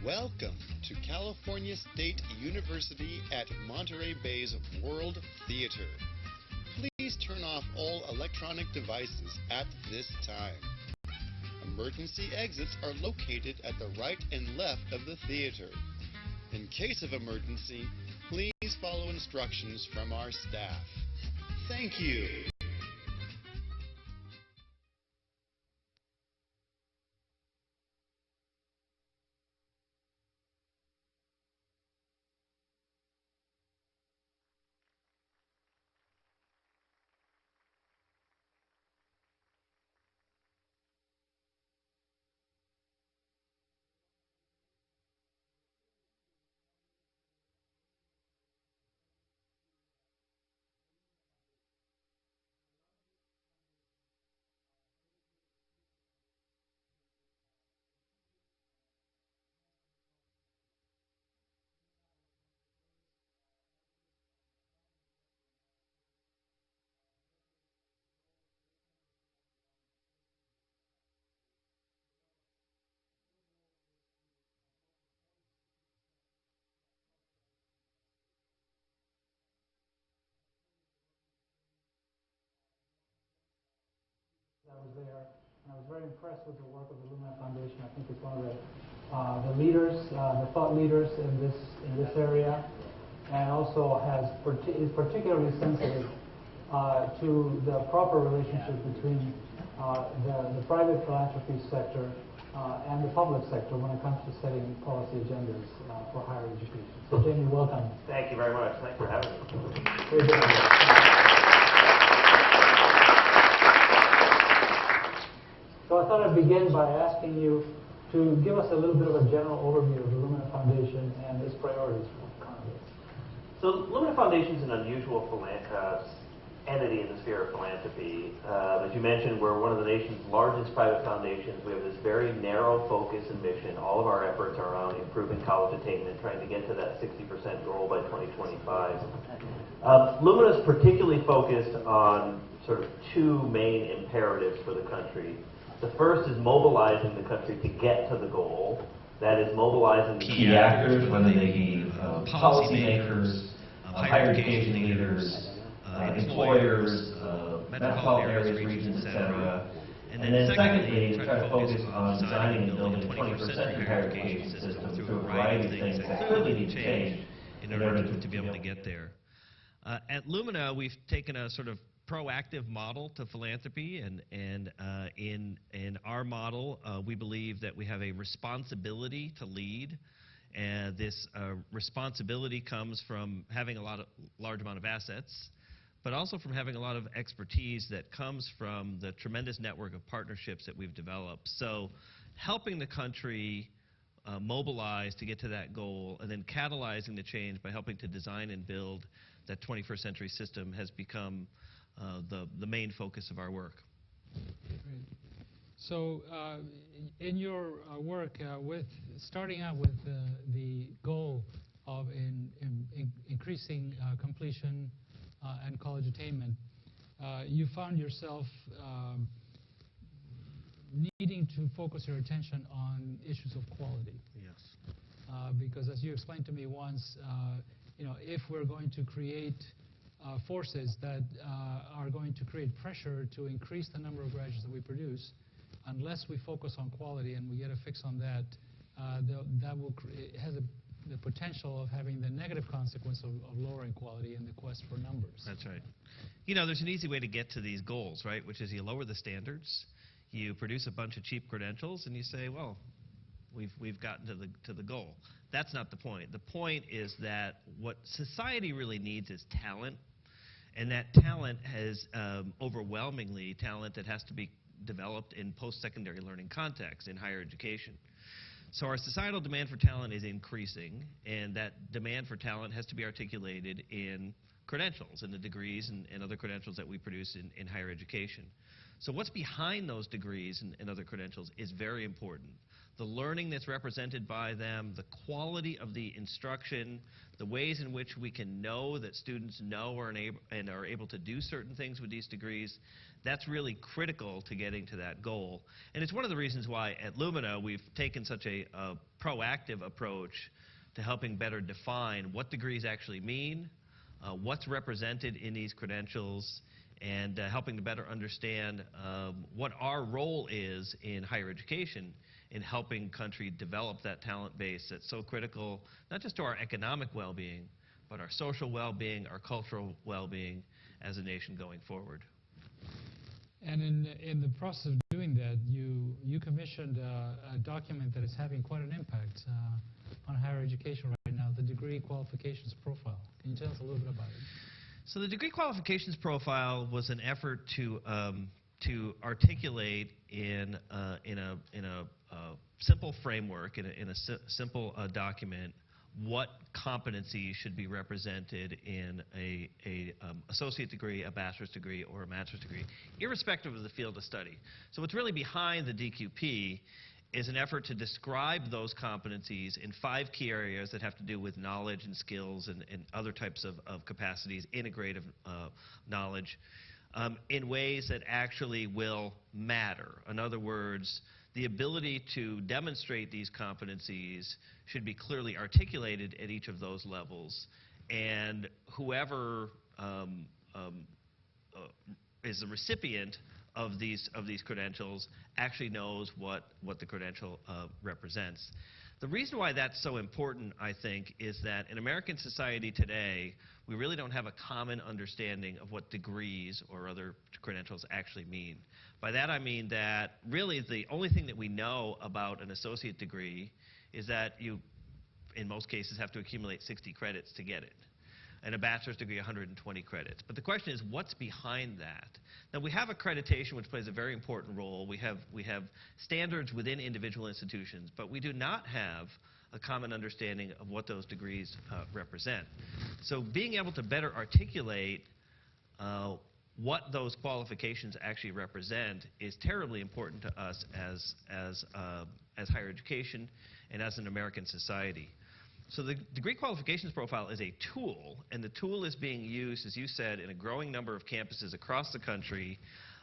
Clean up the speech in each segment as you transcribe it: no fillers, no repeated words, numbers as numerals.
Welcome to California State University at Monterey Bay's World Theater. Please turn off all electronic devices at this time. Emergency exits are located at the right and left of the theater. In case of emergency, please follow instructions from our staff. Thank you. I was there, and I was very impressed with the work of the Lumina Foundation. I think it's one of the leaders, the thought leaders in this area, and also is particularly sensitive to the proper relationship between the private philanthropy sector and the public sector when it comes to setting policy agendas for higher education. So, Jamie, welcome. Thank you very much. Thanks for having me. Very good. So I thought I'd begin by asking you to give us a little bit of a general overview of the Lumina Foundation and its priorities for Congress. So Lumina Foundation is an unusual entity in the sphere of philanthropy. As you mentioned, we're one of the nation's largest private foundations. We have this very narrow focus and mission. All of our efforts are around improving college attainment, trying to get to that 60% goal by 2025. Lumina is particularly focused on sort of two main imperatives for the country. The first is mobilizing the country to get to the goal. That is mobilizing the key actors, whether they be policymakers, higher education leaders, employers, metropolitan areas, regions, etc. And then secondly, try to focus on designing and building a 21st century higher education system through a variety of things that clearly need to change in order to be able to get there. At Lumina, we've taken a sort of proactive model to philanthropy, and in our model, we believe that we have a responsibility to lead, and this responsibility comes from having a large amount of assets, but also from having a lot of expertise that comes from the tremendous network of partnerships that we've developed. So helping the country mobilize to get to that goal, and then catalyzing the change by helping to design and build that 21st century system has become the main focus of our work. Great. So in your work, starting out with the goal of increasing completion and college attainment, you found yourself needing to focus your attention on issues of quality. Yes. Because as you explained to me once, if we're going to create forces that are going to create pressure to increase the number of graduates that we produce, unless we focus on quality and we get a fix on that, it has the potential of having the negative consequence of lowering quality in the quest for numbers. That's right. There's an easy way to get to these goals, right, which is you lower the standards, you produce a bunch of cheap credentials, and you say, well, we've gotten to the goal. That's not the point. The point is that what society really needs is talent, and that talent has overwhelmingly talent that has to be developed in post-secondary learning contexts in higher education. So our societal demand for talent is increasing, and that demand for talent has to be articulated in credentials and the degrees and other credentials that we produce in higher education. So what's behind those degrees and other credentials is very important. the learning that's represented by them, the quality of the instruction, the ways in which we can know that students know and are able to do certain things with these degrees, that's really critical to getting to that goal. And it's one of the reasons why at Lumina we've taken such a proactive approach to helping better define what degrees actually mean, what's represented in these credentials, and helping to better understand what our role is in higher education in helping country develop that talent base that's so critical, not just to our economic well-being, but our social well-being, our cultural well-being as a nation going forward. And in the process of doing that, you commissioned a document that is having quite an impact on higher education right now, the Degree Qualifications Profile. Can you tell us a little bit about it? So the Degree Qualifications Profile was an effort to articulate in a simple framework, in a simple document, what competencies should be represented in a associate degree, a bachelor's degree, or a master's degree, irrespective of the field of study. So what's really behind the DQP is an effort to describe those competencies in 5 key areas that have to do with knowledge and skills and other types of capacities, integrative knowledge, in ways that actually will matter. In other words, the ability to demonstrate these competencies should be clearly articulated at each of those levels, and whoever is the recipient of these credentials actually knows what the credential represents. The reason why that's so important, I think, is that in American society today, we really don't have a common understanding of what degrees or other credentials actually mean. By that I mean that really the only thing that we know about an associate degree is that you, in most cases, have to accumulate 60 credits to get it, and a bachelor's degree 120 credits. But the question is, what's behind that? Now, we have accreditation, which plays a very important role. We have standards within individual institutions, but we do not have a common understanding of what those degrees represent. So being able to better articulate what those qualifications actually represent is terribly important to us as higher education and as an American society. So the Degree Qualifications Profile is a tool, and the tool is being used, as you said, in a growing number of campuses across the country.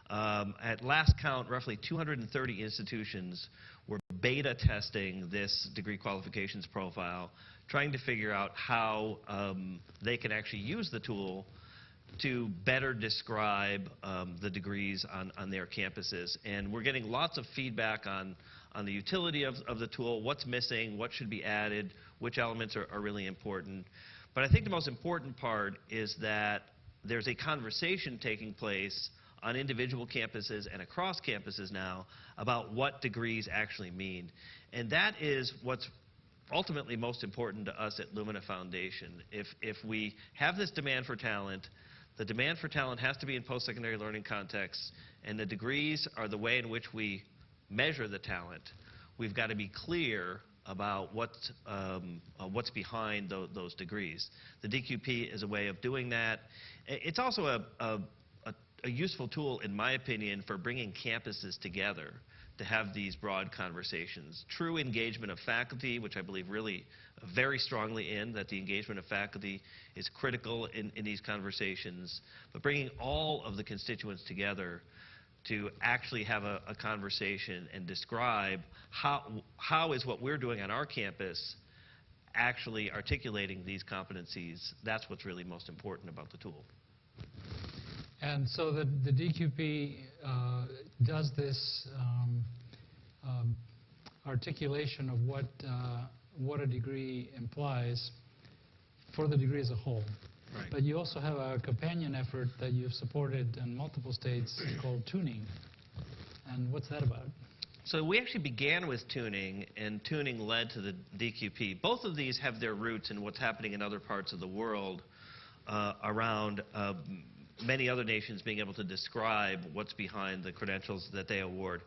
At last count, roughly 230 institutions were beta testing this Degree Qualifications Profile, trying to figure out how they can actually use the tool to better describe the degrees on their campuses. And we're getting lots of feedback on the utility of the tool, what's missing, what should be added, which elements are really important. But I think the most important part is that there's a conversation taking place on individual campuses and across campuses now about what degrees actually mean. And that is what's ultimately most important to us at Lumina Foundation. If we have this demand for talent, the demand for talent has to be in post-secondary learning contexts, and the degrees are the way in which we measure the talent. We've got to be clear about what's behind those degrees. The DQP is a way of doing that. It's also a useful tool, in my opinion, for bringing campuses together to have these broad conversations. True engagement of faculty, which I believe really very strongly in, that the engagement of faculty is critical in these conversations, but bringing all of the constituents together to actually have a conversation and describe how is what we're doing on our campus actually articulating these competencies. That's what's really most important about the tool. And so the DQP does this articulation of what a degree implies for the degree as a whole. Right. But you also have a companion effort that you've supported in multiple states called tuning. And what's that about? So we actually began with tuning, and tuning led to the DQP. Both of these have their roots in what's happening in other parts of the world around many other nations being able to describe what's behind the credentials that they award.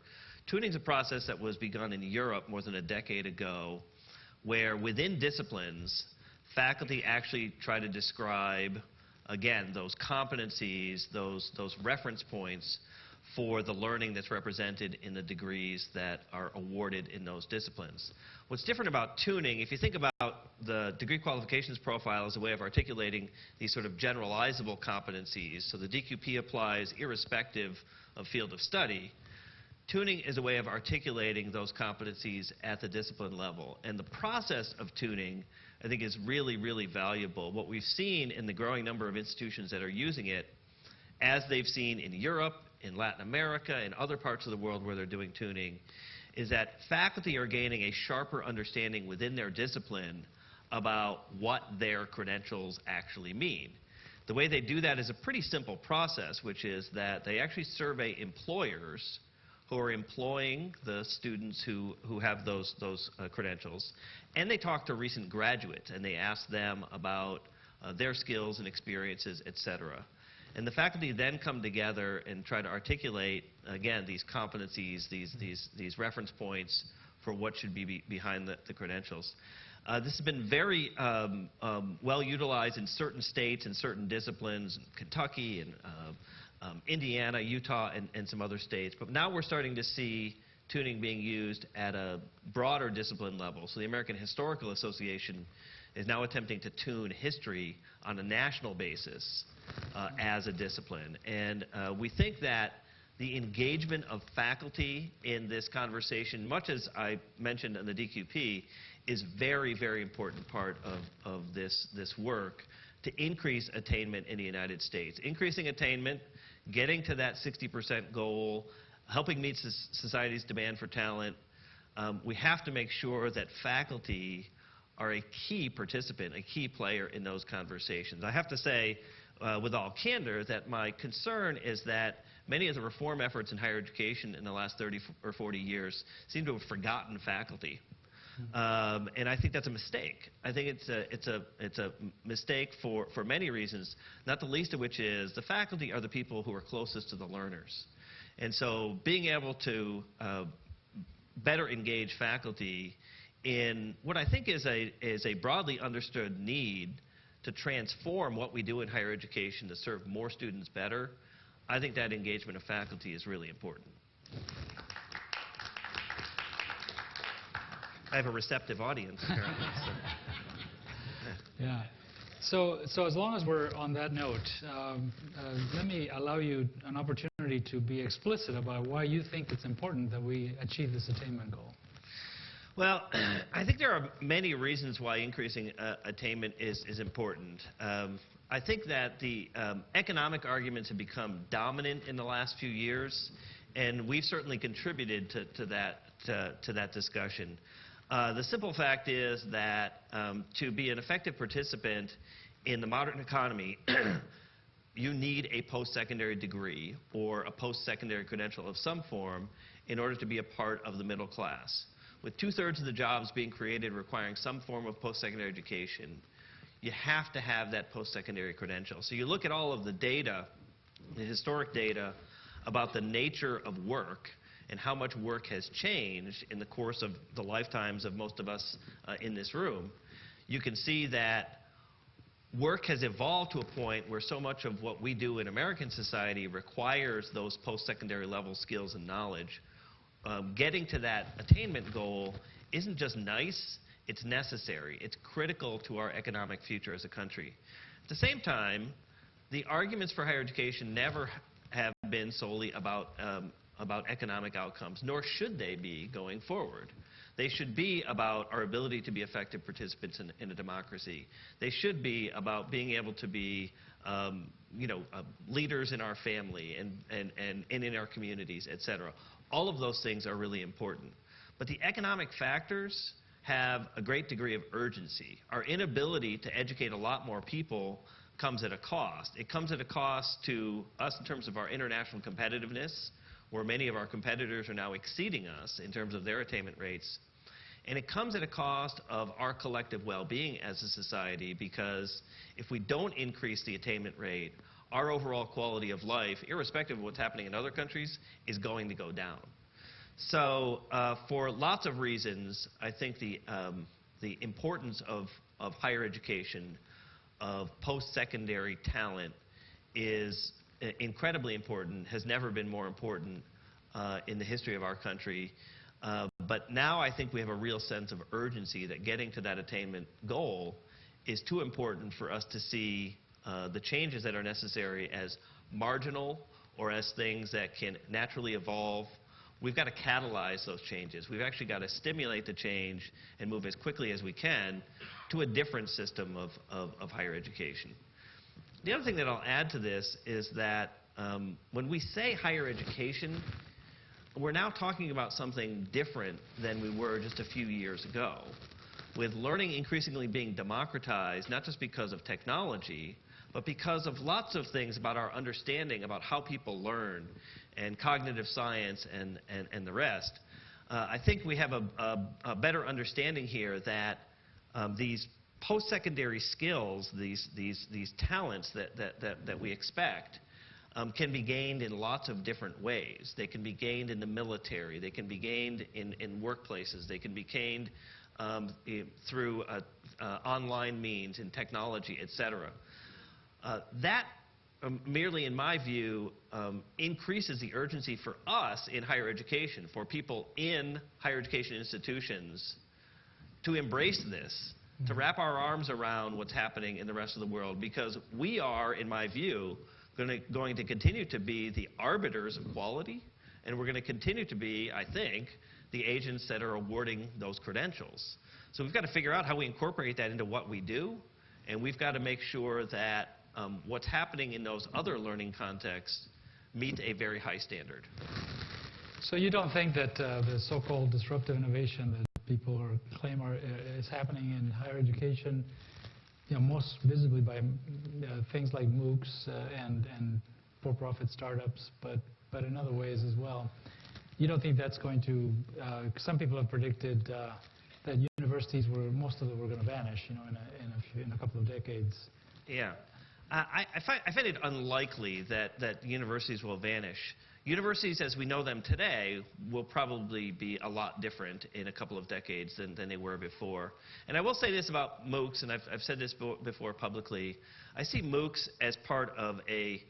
Tuning is a process that was begun in Europe more than a decade ago, where within disciplines, faculty actually try to describe, again, those competencies, those reference points for the learning that's represented in the degrees that are awarded in those disciplines. What's different about tuning, if you think about the degree qualifications profile as a way of articulating these sort of generalizable competencies, so the DQP applies irrespective of field of study, tuning is a way of articulating those competencies at the discipline level. And the process of tuning, I think, is really, really valuable. What we've seen in the growing number of institutions that are using it, as they've seen in Europe, in Latin America, and other parts of the world where they're doing tuning, is that faculty are gaining a sharper understanding within their discipline about what their credentials actually mean. The way they do that is a pretty simple process, which is that they actually survey employers who are employing the students who have those credentials, and they talk to recent graduates, and they ask them about their skills and experiences, et cetera. And the faculty then come together and try to articulate, again, these competencies, these reference points for what should be behind the credentials. This has been very well utilized in certain states and certain disciplines, Kentucky and Indiana, Utah, and some other states. But now we're starting to see tuning being used at a broader discipline level. So the American Historical Association is now attempting to tune history on a national basis as a discipline. And we think that the engagement of faculty in this conversation, much as I mentioned in the DQP, is very, very important part of this work to increase attainment in the United States. Increasing attainment, getting to that 60% goal, helping meet society's demand for talent, we have to make sure that faculty are a key participant, a key player in those conversations. I have to say, with all candor, that my concern is that many of the reform efforts in higher education in the last 30 or 40 years seem to have forgotten faculty. And I think that's a mistake. I think it's a mistake for many reasons, not the least of which is the faculty are the people who are closest to the learners. And so being able to better engage faculty in what I think is a broadly understood need to transform what we do in higher education to serve more students better, I think that engagement of faculty is really important. I have a receptive audience, apparently. Yeah. So as long as we're on that note, let me allow you an opportunity to be explicit about why you think it's important that we achieve this attainment goal. Well, I think there are many reasons why increasing attainment is important. I think that the economic arguments have become dominant in the last few years, and we've certainly contributed to that discussion. The simple fact is that to be an effective participant in the modern economy, you need a post-secondary degree or a post-secondary credential of some form in order to be a part of the middle class. With 2/3 of the jobs being created requiring some form of post-secondary education, you have to have that post-secondary credential. So you look at all of the data, the historic data, about the nature of work and how much work has changed in the course of the lifetimes of most of us in this room, you can see that work has evolved to a point where so much of what we do in American society requires those post-secondary level skills and knowledge. Getting to that attainment goal isn't just nice, it's necessary. It's critical to our economic future as a country. At the same time, the arguments for higher education never have been solely about economic outcomes, nor should they be going forward. They should be about our ability to be effective participants in a democracy. They should be about being able to be leaders in our family and in our communities, et cetera. All of those things are really important. But the economic factors have a great degree of urgency. Our inability to educate a lot more people comes at a cost. It comes at a cost to us in terms of our international competitiveness, where many of our competitors are now exceeding us in terms of their attainment rates. And it comes at a cost of our collective well-being as a society, because if we don't increase the attainment rate, our overall quality of life, irrespective of what's happening in other countries, is going to go down. So for lots of reasons, I think the importance of higher education, of post-secondary talent, is incredibly important, has never been more important in the history of our country. But now I think we have a real sense of urgency that getting to that attainment goal is too important for us to see the changes that are necessary as marginal or as things that can naturally evolve. We've got to catalyze those changes. We've actually got to stimulate the change and move as quickly as we can to a different system of higher education. The other thing that I'll add to this is that when we say higher education, we're now talking about something different than we were just a few years ago. With learning increasingly being democratized, not just because of technology, but because of lots of things about our understanding about how people learn and cognitive science and the rest, I think we have a better understanding here that these post-secondary skills, these talents that we expect, can be gained in lots of different ways. They can be gained in the military. They can be gained in workplaces. They can be gained through online means, in technology, et cetera. That merely, in my view, increases the urgency for us in higher education, for people in higher education institutions to embrace this, to wrap our arms around what's happening in the rest of the world, because we are, in my view, going to continue to be the arbiters of quality, and we're going to continue to be, I think, the agents that are awarding those credentials. So we've got to figure out how we incorporate that into what we do, and we've got to make sure that what's happening in those other learning contexts meet a very high standard. So you don't think that the so-called disruptive innovation that people claim is happening in higher education, most visibly by things like MOOCs and for-profit startups, but in other ways as well, you don't think that's going to, some people have predicted that universities most of them were going to vanish, in a couple of decades. Yeah. I find it unlikely that universities will vanish. Universities as we know them today will probably be a lot different in a couple of decades than they were before. And I will say this about MOOCs, and I've said this before publicly. I see MOOCs as part of a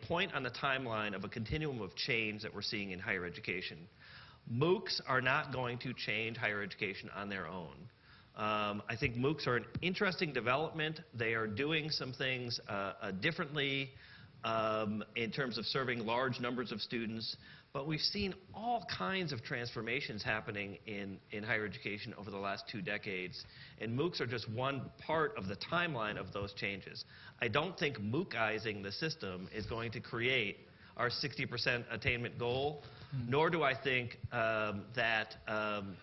point on the timeline of a continuum of change that we're seeing in higher education. MOOCs are not going to change higher education on their own. I think MOOCs are an interesting development. They are doing some things differently in terms of serving large numbers of students. But we've seen all kinds of transformations happening in higher education over the last 2 decades. And MOOCs are just one part of the timeline of those changes. I don't think MOOCizing the system is going to create our 60% attainment goal, nor do I think that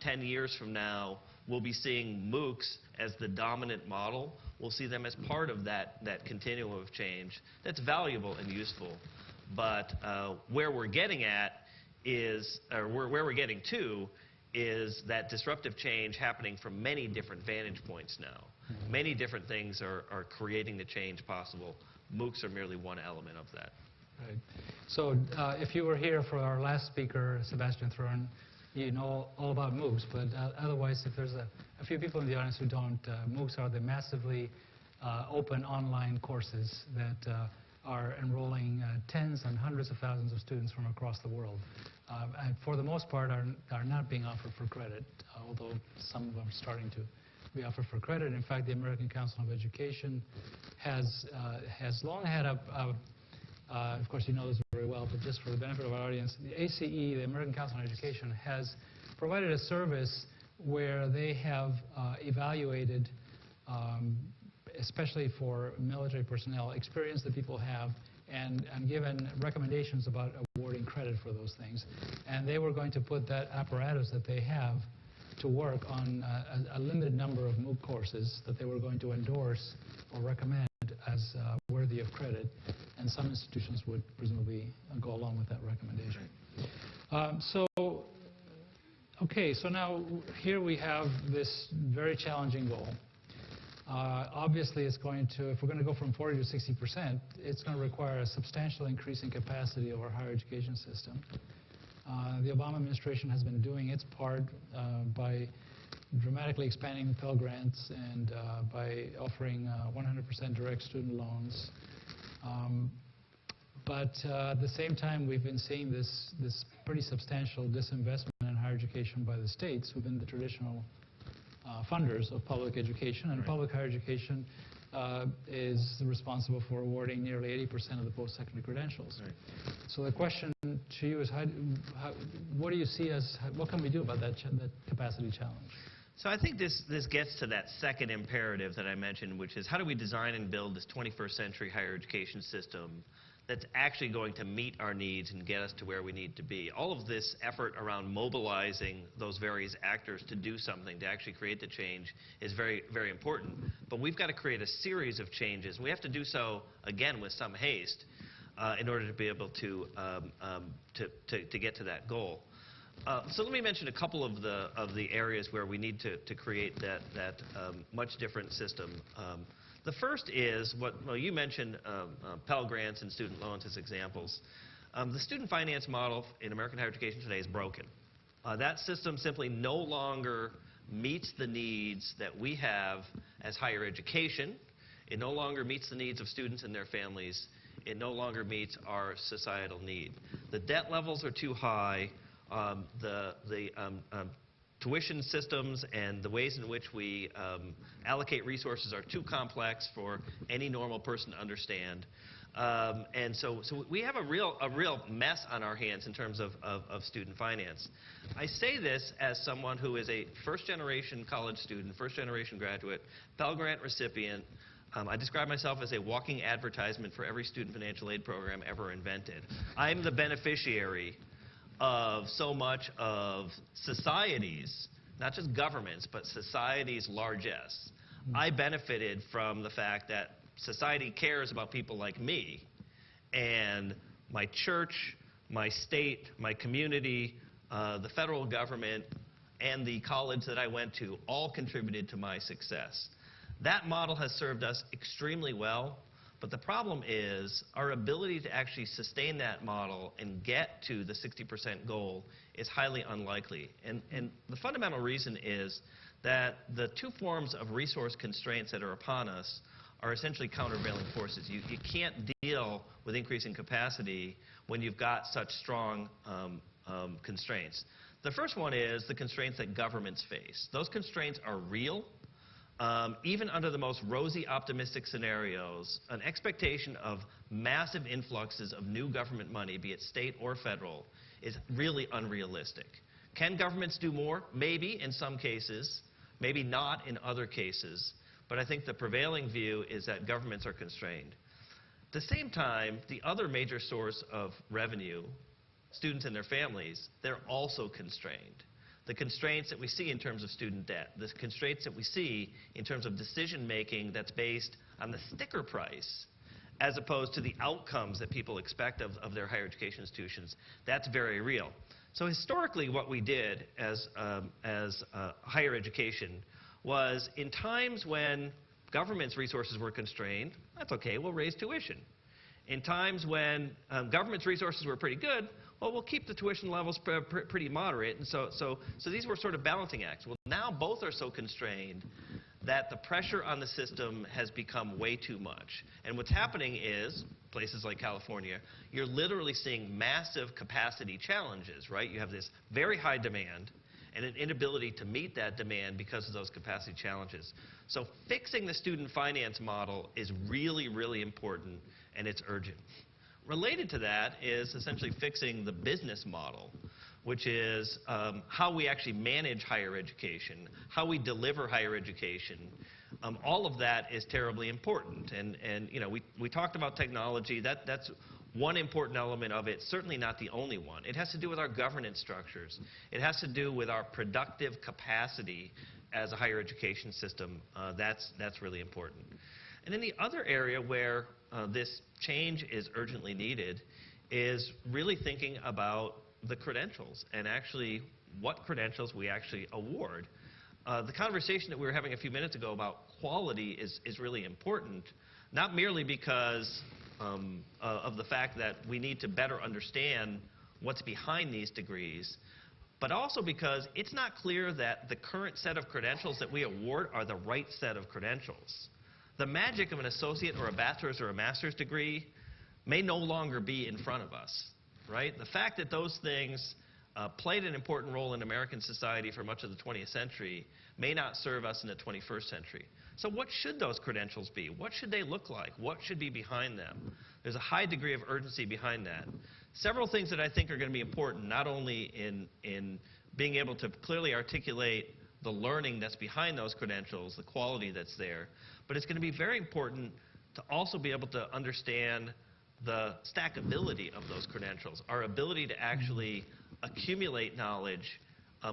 10 years from now we'll be seeing MOOCs as the dominant model. We'll see them as part of that continuum of change that's valuable and useful. But where we're getting at is, or where we're getting to, is that disruptive change happening from many different vantage points now. Many different things are creating the change possible. MOOCs are merely one element of that. Right. So if you were here for our last speaker, Sebastian Thrun, you know all about MOOCs, but otherwise, if there's a few people in the audience who don't, MOOCs are the massively open online courses that are enrolling tens and hundreds of thousands of students from across the world. And for the most part are not being offered for credit, although some of them are starting to be offered for credit. In fact, the American Council of Education has long had of course you know this very well, but just for the benefit of our audience, the ACE, the American Council on Education, has provided a service where they have evaluated, especially for military personnel, experience that people have and given recommendations about awarding credit for those things. And they were going to put that apparatus that they have to work on a limited number of MOOC courses that they were going to endorse or recommend as worthy of credit, and some institutions would presumably go along with that recommendation. So now here we have this very challenging goal. Obviously, it's going to, if we're going to go from 40 to 60%, it's going to require a substantial increase in capacity of our higher education system. The Obama administration has been doing its part by dramatically expanding the Pell Grants and by offering 100% direct student loans. But at the same time, we've been seeing this pretty substantial disinvestment in higher education by the states, who've been the traditional funders of public education. And public higher education is responsible for awarding nearly 80% of the post-secondary credentials. Right. So the question to you is, what do you see as, what can we do about that capacity challenge? So I think this gets to that second imperative that I mentioned, which is how do we design and build this 21st century higher education system that's actually going to meet our needs and get us to where we need to be. All of this effort around mobilizing those various actors to do something, to actually create the change, is very, very important. But we've got to create a series of changes. We have to do so, again, with some haste in order to be able to get to that goal. So let me mention a couple of the areas where we need to create that much different system. The first is well, you mentioned Pell Grants and student loans as examples. The student finance model in American higher education today is broken. That system simply no longer meets the needs that we have as higher education. It no longer meets the needs of students and their families. It no longer meets our societal need. The debt levels are too high. The tuition systems and the ways in which we allocate resources are too complex for any normal person to understand. And so we have a real mess on our hands in terms of student finance. I say this as someone who is a first-generation college student, first-generation graduate, Pell Grant recipient. I describe myself as a walking advertisement for every student financial aid program ever invented. I'm the beneficiary of so much of society's, not just governments, but society's largesse. I benefited from the fact that society cares about people like me, and my church, my state, my community, the federal government, and the college that I went to all contributed to my success. That model has served us extremely well. But the problem is our ability to actually sustain that model and get to the 60% goal is highly unlikely. And the fundamental reason is that the two forms of resource constraints that are upon us are essentially countervailing forces. You can't deal with increasing capacity when you've got such strong constraints. The first one is the constraints that governments face. Those constraints are real. Even under the most rosy, optimistic scenarios, an expectation of massive influxes of new government money, be it state or federal, is really unrealistic. Can governments do more? Maybe in some cases, maybe not in other cases. But I think the prevailing view is that governments are constrained. At the same time, the other major source of revenue, students and their families, they're also constrained. The constraints that we see in terms of student debt, the constraints that we see in terms of decision-making that's based on the sticker price as opposed to the outcomes that people expect of their higher education institutions, that's very real. So historically what we did as higher education was in times when government's resources were constrained, that's okay, we'll raise tuition. In times when government's resources were pretty good, well, we'll keep the tuition levels pretty moderate. And so these were sort of balancing acts. Well, now both are so constrained that the pressure on the system has become way too much. And what's happening is, places like California, you're literally seeing massive capacity challenges, right? You have this very high demand and an inability to meet that demand because of those capacity challenges. So fixing the student finance model is really, really important, and it's urgent. Related to that is essentially fixing the business model, which is how we actually manage higher education, how we deliver higher education. All of that is terribly important. And you know, we talked about technology. That's one important element of it, certainly not the only one. It has to do with our governance structures. It has to do with our productive capacity as a higher education system. That's really important. And then the other area where this change is urgently needed is really thinking about the credentials and actually what credentials we actually award. The conversation that we were having a few minutes ago about quality is really important, not merely because of the fact that we need to better understand what's behind these degrees, but also because it's not clear that the current set of credentials that we award are the right set of credentials. The magic of an associate or a bachelor's or a master's degree may no longer be in front of us, right? The fact that those things played an important role in American society for much of the 20th century may not serve us in the 21st century. So what should those credentials be? What should they look like? What should be behind them? There's a high degree of urgency behind that. Several things that I think are going to be important, not only in being able to clearly articulate the learning that's behind those credentials, the quality that's there, but it's going to be very important to also be able to understand the stackability of those credentials, our ability to actually accumulate knowledge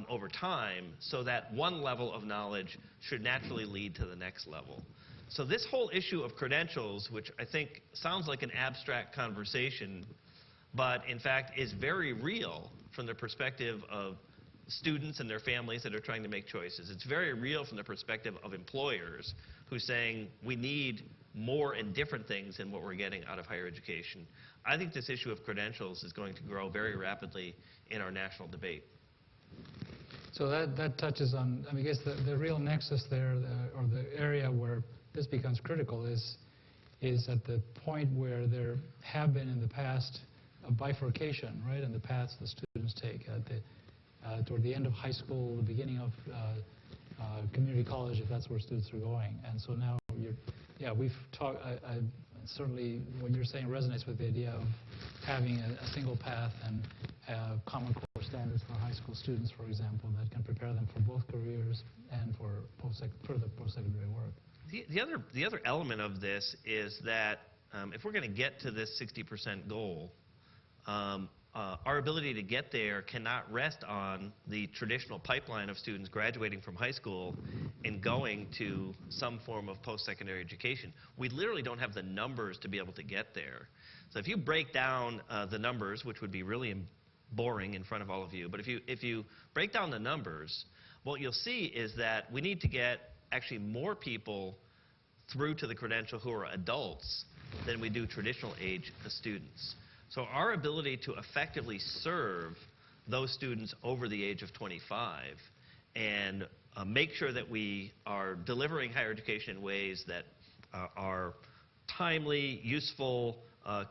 over time so that one level of knowledge should naturally lead to the next level. So this whole issue of credentials, which I think sounds like an abstract conversation, but in fact is very real from the perspective of students and their families that are trying to make choices. It's very real from the perspective of employers who are saying we need more and different things than what we're getting out of higher education. I think this issue of credentials is going to grow very rapidly in our national debate. So that touches on, I mean, I guess the real nexus there, or the area where this becomes critical is at the point where there have been in the past a bifurcation, right, in the paths the students take toward the end of high school, the beginning of community college, if that's where students are going. And so now we've talked, certainly what you're saying resonates with the idea of having a single path and common core standards for high school students, for example, that can prepare them for both careers and for further post-secondary work. The other element of this is that if we're going to get to this 60% goal, our ability to get there cannot rest on the traditional pipeline of students graduating from high school and going to some form of post-secondary education. We literally don't have the numbers to be able to get there. So if you break down the numbers, which would be really boring in front of all of you, but if you break down the numbers, what you'll see is that we need to get actually more people through to the credential who are adults than we do traditional age students. So our ability to effectively serve those students over the age of 25 and make sure that we are delivering higher education in ways that are timely, useful,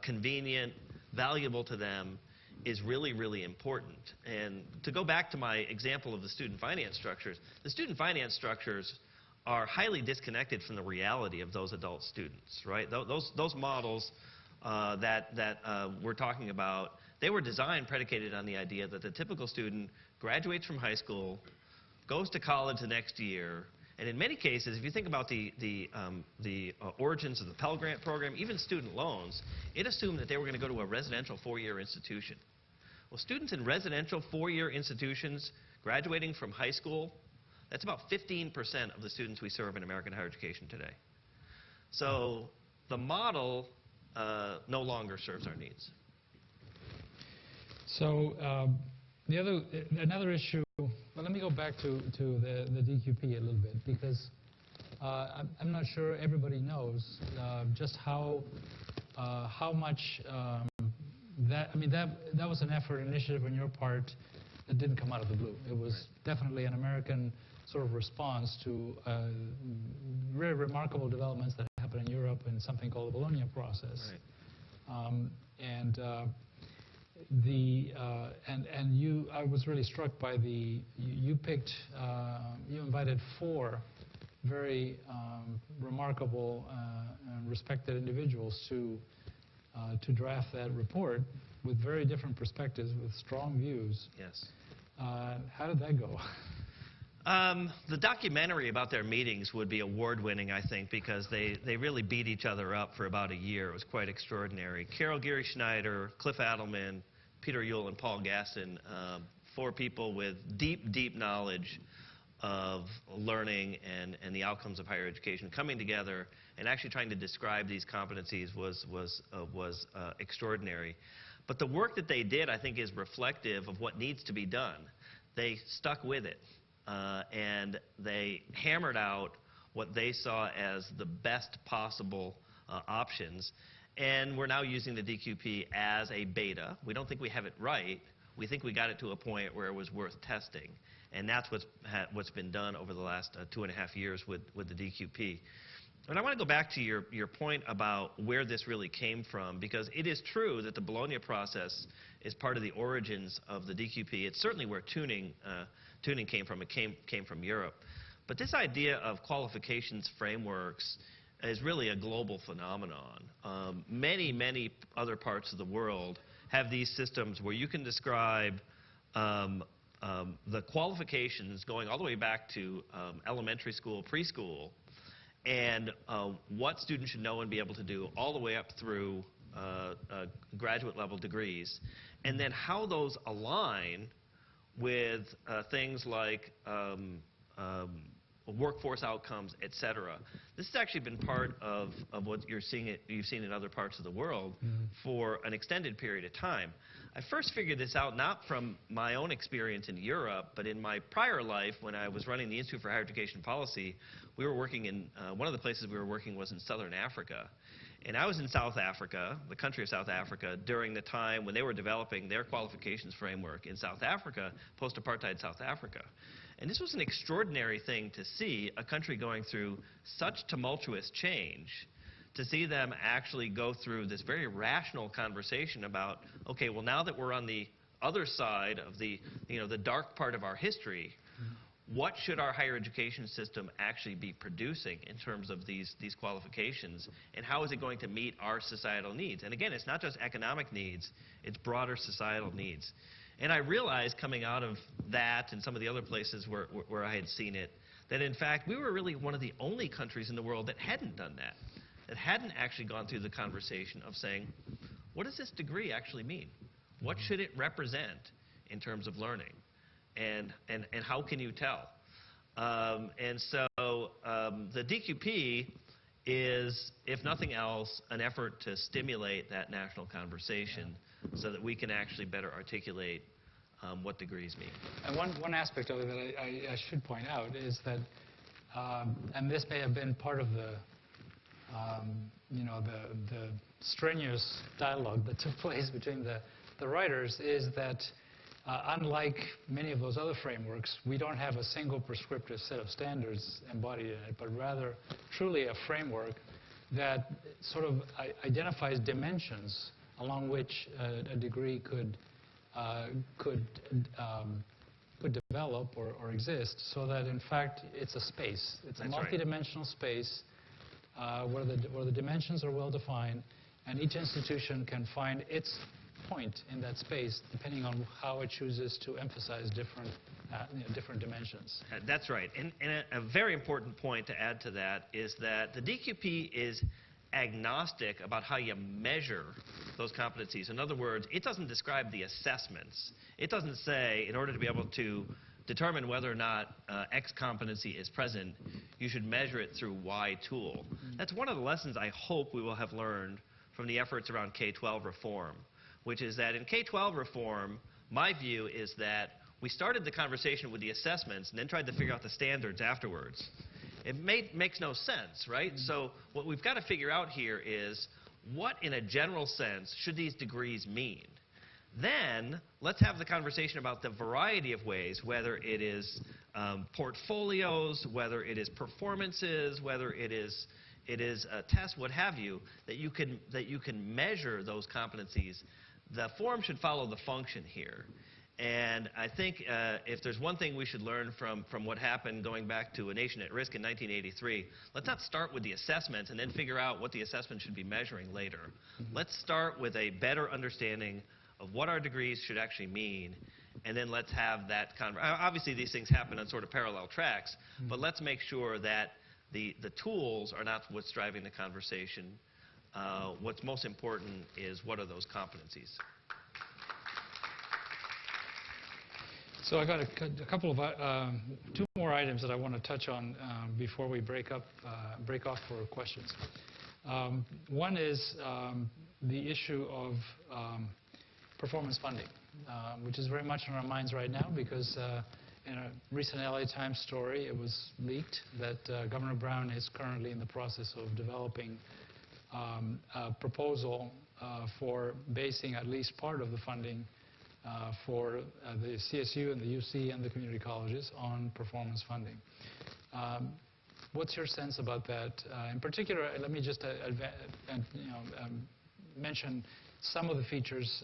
convenient, valuable to them is really, really important. And to go back to my example of the student finance structures, the student finance structures are highly disconnected from the reality of those adult students, right? Those models that we're talking about, they were designed predicated on the idea that the typical student graduates from high school, goes to college the next year, and in many cases, if you think about the origins of the Pell Grant program, even student loans, it assumed that they were going to go to a residential four-year institution. Well, students in residential four-year institutions graduating from high school, that's about 15% of the students we serve in American higher education today. So the model no longer serves our needs. So another issue, well, let me go back to the DQP a little bit, because I'm not sure everybody knows just how much that was an effort, initiative on your part that didn't come out of the blue. It was definitely an American sort of response to very remarkable developments that happened in Europe in something called the Bologna process. Right. I was really struck by you invited 4 very remarkable and respected individuals to draft that report with very different perspectives, with strong views. Yes. How did that go? The documentary about their meetings would be award-winning, I think, because they really beat each other up for about a year. It was quite extraordinary. Carol Geary Schneider, Cliff Adelman, Peter Yule, and Paul Gaston, 4 people with deep, deep knowledge of learning and the outcomes of higher education, coming together and actually trying to describe these competencies was extraordinary. But the work that they did, I think, is reflective of what needs to be done. They stuck with it. And they hammered out what they saw as the best possible options. And we're now using the DQP as a beta. We don't think we have it right. We think we got it to a point where it was worth testing. And that's what's been done over the last 2.5 years with the DQP. And I want to go back to your point about where this really came from, because it is true that the Bologna process is part of the origins of the DQP. It's certainly where tuning came from. It came from Europe. But this idea of qualifications frameworks is really a global phenomenon. Many other parts of the world have these systems where you can describe the qualifications going all the way back to elementary school, preschool, and what students should know and be able to do all the way up through graduate level degrees, and then how those align with things like workforce outcomes, et cetera. This has actually been part of what you've seen in other parts of the world for an extended period of time. I first figured this out not from my own experience in Europe, but in my prior life when I was running the Institute for Higher Education Policy. We were working in, one of the places we were working was in southern Africa. And I was in South Africa, the country of South Africa, during the time when they were developing their qualifications framework in South Africa, post-apartheid South Africa. And this was an extraordinary thing to see a country going through such tumultuous change, to see them actually go through this very rational conversation about, okay, well, now that we're on the other side of the, the dark part of our history, what should our higher education system actually be producing in terms of these qualifications, and how is it going to meet our societal needs? And again, it's not just economic needs, it's broader societal needs. And I realized coming out of that and some of the other places where I had seen it, that in fact we were really one of the only countries in the world that hadn't done that hadn't actually gone through the conversation of saying, what does this degree actually mean? What should it represent in terms of learning? And how can you tell? And so the DQP is, if nothing else, an effort to stimulate that national conversation so that we can actually better articulate what degrees mean. And one aspect of it that I should point out is that, and this may have been part of the the strenuous dialogue that took place between the writers, is that unlike many of those other frameworks, we don't have a single prescriptive set of standards embodied in it, but rather truly a framework that sort of identifies dimensions along which a degree could develop or exist, so that in fact it's a space. It's a multidimensional space where the dimensions are well defined, and each institution can find its point in that space depending on how it chooses to emphasize different dimensions. That's right. And a very important point to add to that is that the DQP is agnostic about how you measure those competencies. In other words, it doesn't describe the assessments. It doesn't say, in order to be able to determine whether or not X competency is present, you should measure it through Y tool. That's one of the lessons I hope we will have learned from the efforts around K-12 reform, which is that in K-12 reform, my view is that we started the conversation with the assessments and then tried to figure out the standards afterwards. It makes no sense, right? So what we've got to figure out here is, what in a general sense should these degrees mean? Then let's have the conversation about the variety of ways, whether it is portfolios, whether it is performances, whether it is a test, what have you, that you can measure those competencies. The form should follow the function here. And I think if there's one thing we should learn from what happened going back to A Nation at Risk in 1983, let's not start with the assessments and then figure out what the assessment should be measuring later. Let's start with a better understanding of what our degrees should actually mean, and then let's have that obviously these things happen on sort of parallel tracks, but let's make sure that the tools are not what's driving the conversation. What's most important is, what are those competencies? So I got a couple of two more items that I want to touch on before we break off for questions. One is the issue of performance funding, which is very much on our minds right now, because in a recent LA Times story, it was leaked that Governor Brown is currently in the process of developing a proposal for basing at least part of the funding for the CSU and the UC and the community colleges on performance funding. What's your sense about that? In particular, let me just mention some of the features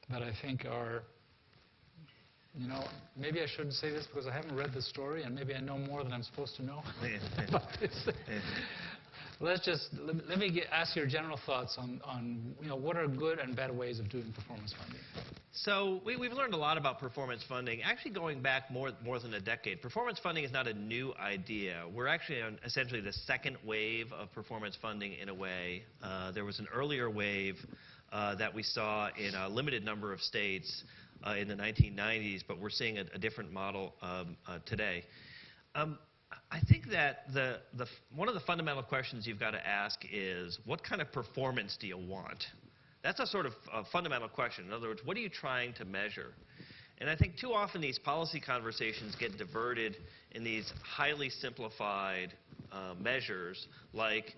that I think are, maybe I shouldn't say this because I haven't read the story and maybe I know more than I'm supposed to know. Let me ask your general thoughts on what are good and bad ways of doing performance funding. So we've learned a lot about performance funding, actually going back more than a decade. Performance funding is not a new idea. We're actually on essentially the second wave of performance funding in a way. There was an earlier wave that we saw in a limited number of states in the 1990s, but we're seeing a different model today. I think that one of the fundamental questions you've got to ask is, what kind of performance do you want? That's a sort of fundamental question. In other words, what are you trying to measure? And I think too often these policy conversations get diverted in these highly simplified measures, like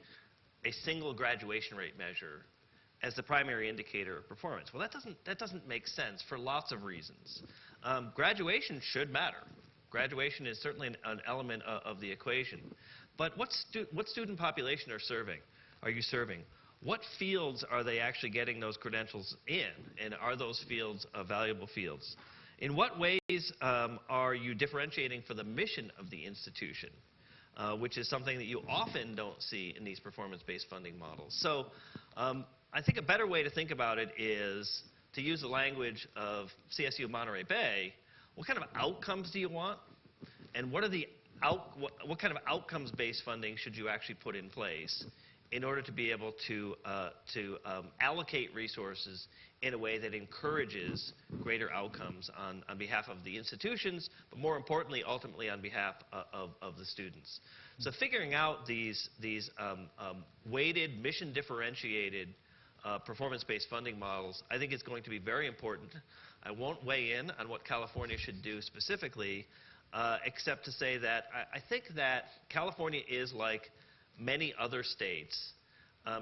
a single graduation rate measure as the primary indicator of performance. Well, that doesn't make sense for lots of reasons. Graduation should matter. Graduation is certainly an element of the equation. But what student population are you serving? What fields are they actually getting those credentials in? And are those fields valuable fields? In what ways are you differentiating for the mission of the institution, which is something that you often don't see in these performance-based funding models? So I think a better way to think about it is to use the language of CSU Monterey Bay. What kind of outcomes do you want? And what kind of outcomes-based funding should you actually put in place in order to be able to allocate resources in a way that encourages greater outcomes on behalf of the institutions, but more importantly, ultimately on behalf of the students. So figuring out these weighted, mission-differentiated performance-based funding models, I think is going to be very important. I won't weigh in on what California should do specifically, except to say that I think that California is like many other states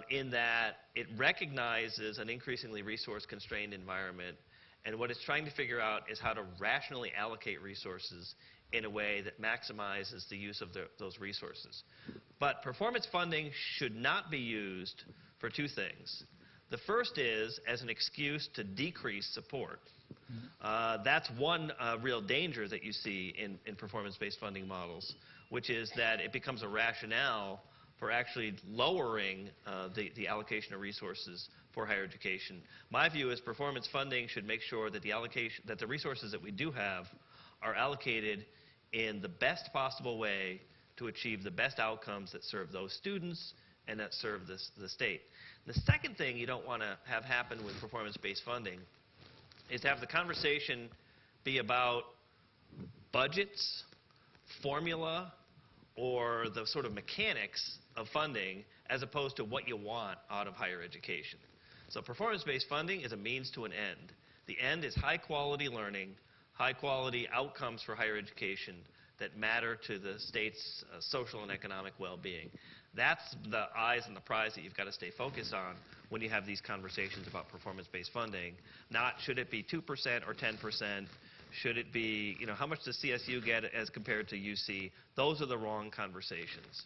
in that it recognizes an increasingly resource-constrained environment, and what it's trying to figure out is how to rationally allocate resources in a way that maximizes the use of those resources. But performance funding should not be used for two things. The first is as an excuse to decrease support. That's one real danger that you see in performance-based funding models, which is that it becomes a rationale for actually lowering the allocation of resources for higher education. My view is performance funding should make sure that the resources that we do have are allocated in the best possible way to achieve the best outcomes that serve those students and that serve the state. The second thing you don't want to have happen with performance-based funding is to have the conversation be about budgets, formula, or the sort of mechanics of funding as opposed to what you want out of higher education. So performance-based funding is a means to an end. The end is high-quality learning, high-quality outcomes for higher education that matter to the state's social and economic well-being. That's the eyes and the prize that you've got to stay focused on when you have these conversations about performance-based funding. Not should it be 2% or 10%, should it be, how much does CSU get as compared to UC? Those are the wrong conversations.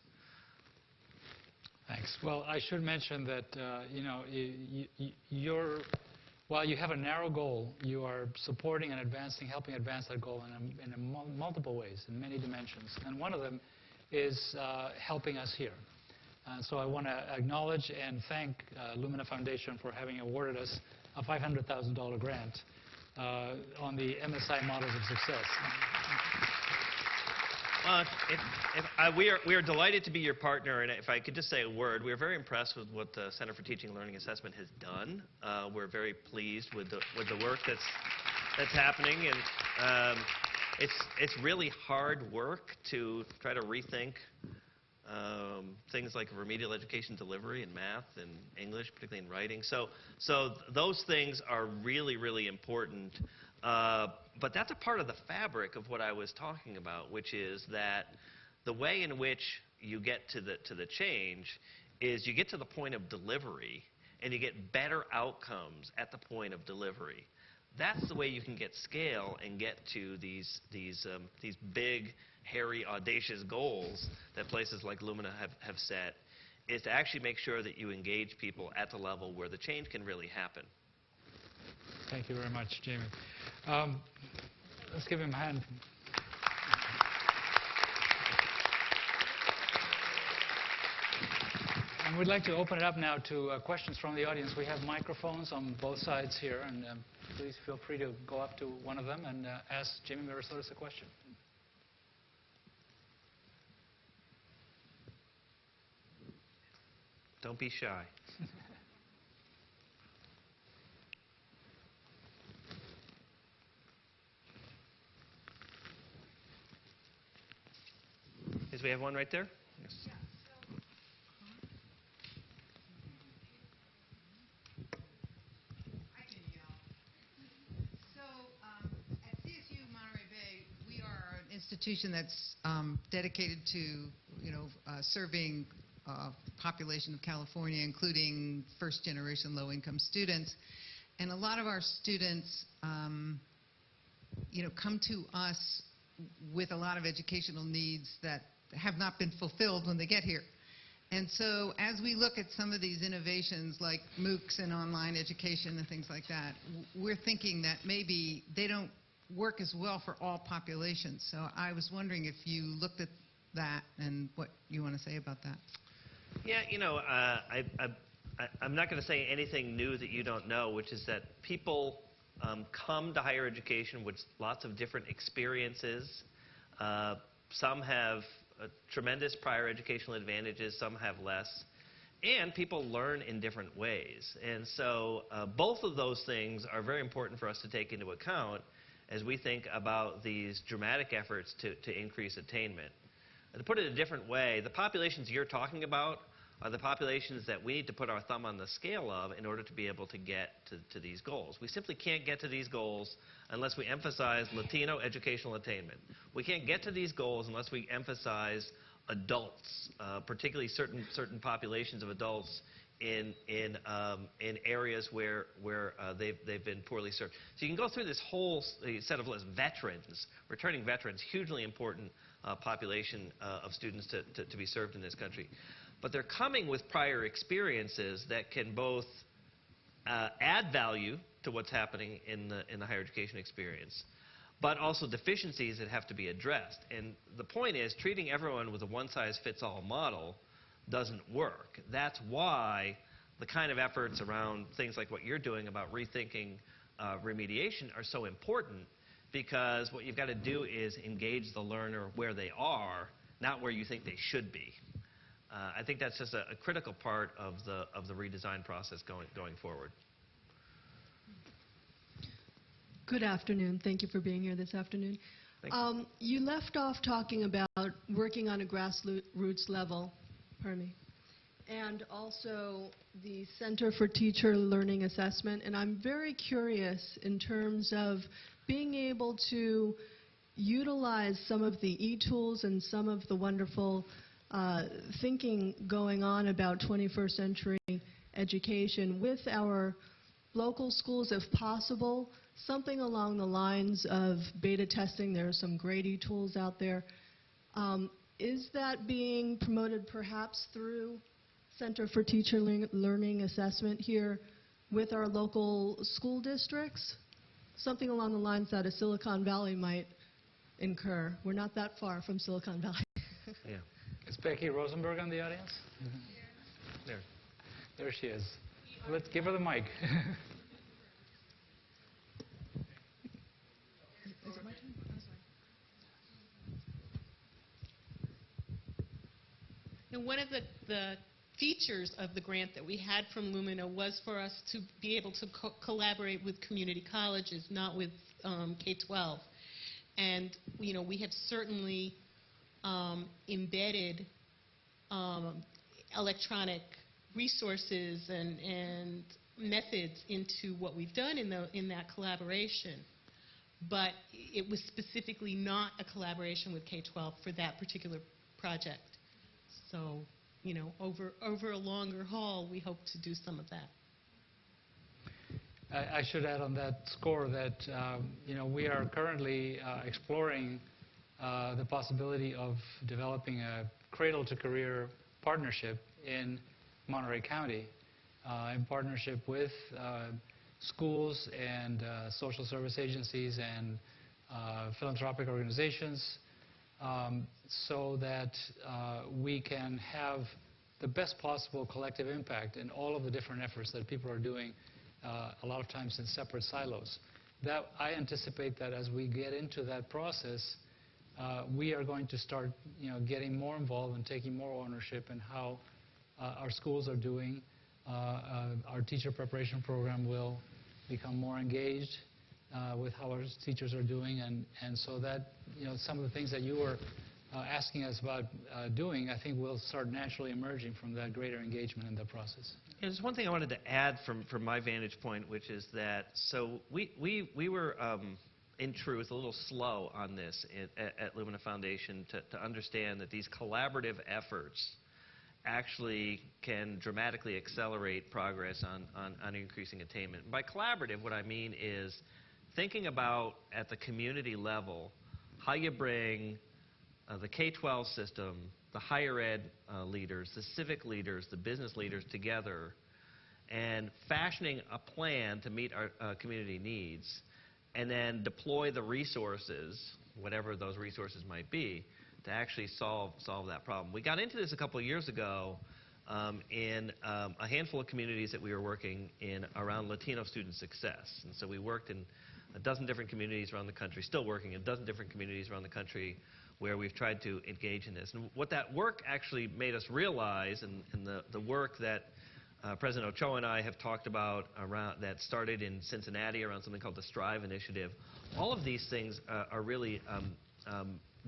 Thanks. Well, I should mention that, while you have a narrow goal, you are supporting and helping advance that goal in multiple ways, in many dimensions. And one of them is helping us here. So I want to acknowledge and thank Lumina Foundation for having awarded us a $500,000 grant on the MSI Models of Success. We are delighted to be your partner, and if I could just say a word, we are very impressed with what the Center for Teaching and Learning Assessment has done. We're very pleased with the work that's happening, and it's really hard work to try to rethink things like remedial education delivery in math and English, particularly in writing. So those things are really, really important. But that's a part of the fabric of what I was talking about, which is that the way in which you get to the change is you get to the point of delivery, and you get better outcomes at the point of delivery. That's the way you can get scale and get to these big hairy, audacious goals that places like Lumina have set, is to actually make sure that you engage people at the level where the change can really happen. Thank you very much, Jamie. Let's give him a hand. And we'd like to open it up now to questions from the audience. We have microphones on both sides here, and please feel free to go up to one of them and ask Jaime Merisotis a question. Don't be shy. Yes, we have one right there. Yes. At CSU Monterey Bay, we are an institution that's dedicated to, serving population of California, including first-generation low-income students. And a lot of our students, come to us with a lot of educational needs that have not been fulfilled when they get here. And so as we look at some of these innovations like MOOCs and online education and things like that, we're thinking that maybe they don't work as well for all populations. So I was wondering if you looked at that and what you want to say about that. Yeah, I'm not going to say anything new that you don't know, which is that people come to higher education with lots of different experiences. Some have tremendous prior educational advantages, some have less. And people learn in different ways. And so both of those things are very important for us to take into account as we think about these dramatic efforts to increase attainment. And to put it a different way, the populations you're talking about are the populations that we need to put our thumb on the scale of in order to be able to get to these goals. We simply can't get to these goals unless we emphasize Latino educational attainment. We can't get to these goals unless we emphasize adults, particularly certain populations of adults in areas where they've been poorly served. So you can go through this whole set of lists. Veterans, returning veterans, hugely important population of students to be served in this country. But they're coming with prior experiences that can both add value to what's happening in the higher education experience, but also deficiencies that have to be addressed. And the point is, treating everyone with a one-size-fits-all model doesn't work. That's why the kind of efforts around things like what you're doing about rethinking remediation are so important, because what you've got to do is engage the learner where they are, not where you think they should be. I think that's just a critical part of the redesign process going forward. Good afternoon. Thank you for being here this afternoon. You left off talking about working on a grassroots level, pardon me, and also the Center for Teacher Learning Assessment. And I'm very curious in terms of being able to utilize some of the e-tools and some of the wonderful thinking going on about 21st century education with our local schools, if possible, something along the lines of beta testing. There are some great e-tools out there. Is that being promoted perhaps through Center for Teacher Learning Assessment here with our local school districts? Something along the lines that a Silicon Valley might incur. We're not that far from Silicon Valley. Yeah. Is Becky Rosenberg on the audience? There she is. Let's give her the mic. Is it my turn? I'm sorry. And one of the features of the grant that we had from Lumina was for us to be able to collaborate with community colleges, not with K-12. And we have certainly embedded electronic resources and methods into what we've done in that collaboration. But it was specifically not a collaboration with K-12 for that particular project. So, over a longer haul, we hope to do some of that. I should add on that score that we are currently exploring the possibility of developing a cradle-to-career partnership in Monterey County in partnership with schools and social service agencies and philanthropic organizations so that we can have the best possible collective impact in all of the different efforts that people are doing a lot of times in separate silos. That I anticipate that as we get into that process, we are going to start getting more involved and taking more ownership in how our schools are doing. Our teacher preparation program will become more engaged with how our teachers are doing, and so that some of the things that you were asking us about doing, I think will start naturally emerging from that greater engagement in the process. There's one thing I wanted to add from my vantage point, which is that we were in truth a little slow on this at Lumina Foundation to understand that these collaborative efforts actually can dramatically accelerate progress on increasing attainment. And by collaborative, what I mean is thinking about at the community level how you bring the K-12 system, the higher ed leaders, the civic leaders, the business leaders together and fashioning a plan to meet our community needs and then deploy the resources, whatever those resources might be, to actually solve that problem. We got into this a couple of years ago in a handful of communities that we were working in around Latino student success. And so we worked in a dozen different communities around the country, still working in a dozen different communities around the country where we've tried to engage in this. And what that work actually made us realize, and the work that President Ochoa and I have talked about around that started in Cincinnati around something called the Strive Initiative, all of these things are really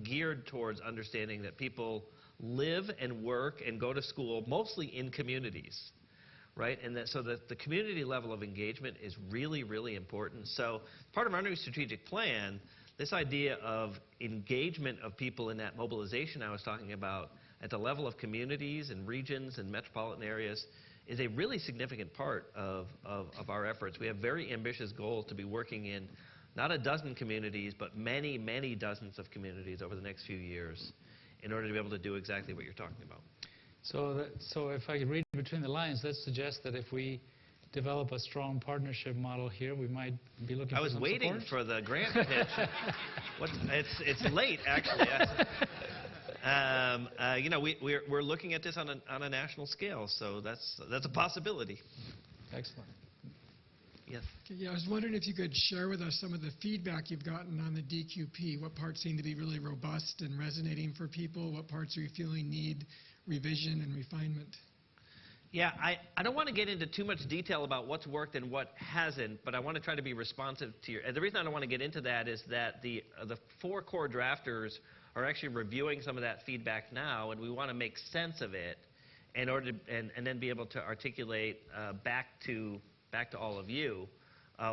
geared towards understanding that people live and work and go to school mostly in communities, right? And so that the community level of engagement is really, really important. So part of our new strategic plan, this idea of engagement of people in that mobilization I was talking about at the level of communities and regions and metropolitan areas is a really significant part of our efforts. We have very ambitious goals to be working in not a dozen communities, but many, many dozens of communities over the next few years in order to be able to do exactly what you're talking about. So if I could read between the lines, let's suggest that if we develop a strong partnership model here, we might be looking for some support. I was waiting for the grant pitch. It's late, actually. We're looking at this on a national scale, so that's a possibility. Excellent. Yes. Yeah, I was wondering if you could share with us some of the feedback you've gotten on the DQP. What parts seem to be really robust and resonating for people? What parts are you feeling need revision and refinement? Yeah, I don't want to get into too much detail about what's worked and what hasn't, but I want to try to be responsive to your... And the reason I don't want to get into that is that the 4 core drafters are actually reviewing some of that feedback now, and we want to make sense of it in order to, and then be able to articulate back to all of you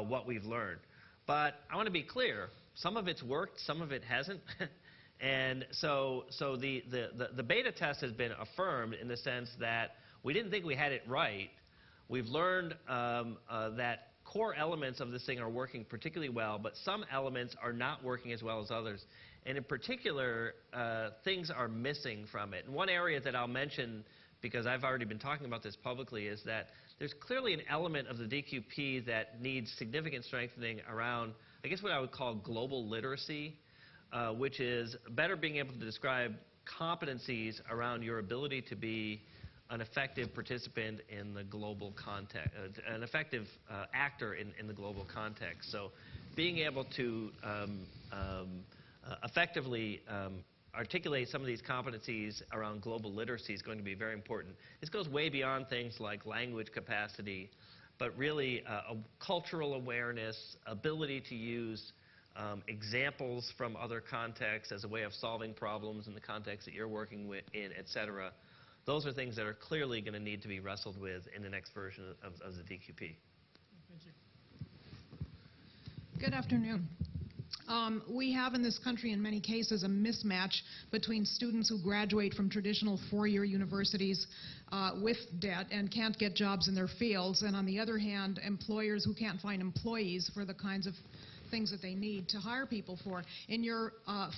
what we've learned. But I want to be clear, some of it's worked, some of it hasn't. And so the beta test has been affirmed in the sense that we didn't think we had it right. We've learned that core elements of this thing are working particularly well, but some elements are not working as well as others. And in particular, things are missing from it. And one area that I'll mention, because I've already been talking about this publicly, is that there's clearly an element of the DQP that needs significant strengthening around, I guess what I would call global literacy, which is better being able to describe competencies around your ability to be an effective participant in the global context, an effective actor in the global context. So being able to effectively articulate some of these competencies around global literacy is going to be very important. This goes way beyond things like language capacity, but really a cultural awareness, ability to use examples from other contexts as a way of solving problems in the context that you're working with in, et cetera. Those are things that are clearly going to need to be wrestled with in the next version of the DQP. Thank you. Good afternoon. We have in this country, in many cases, a mismatch between students who graduate from traditional 4-year universities with debt and can't get jobs in their fields, and on the other hand, employers who can't find employees for the kinds of things that they need to hire people for. In your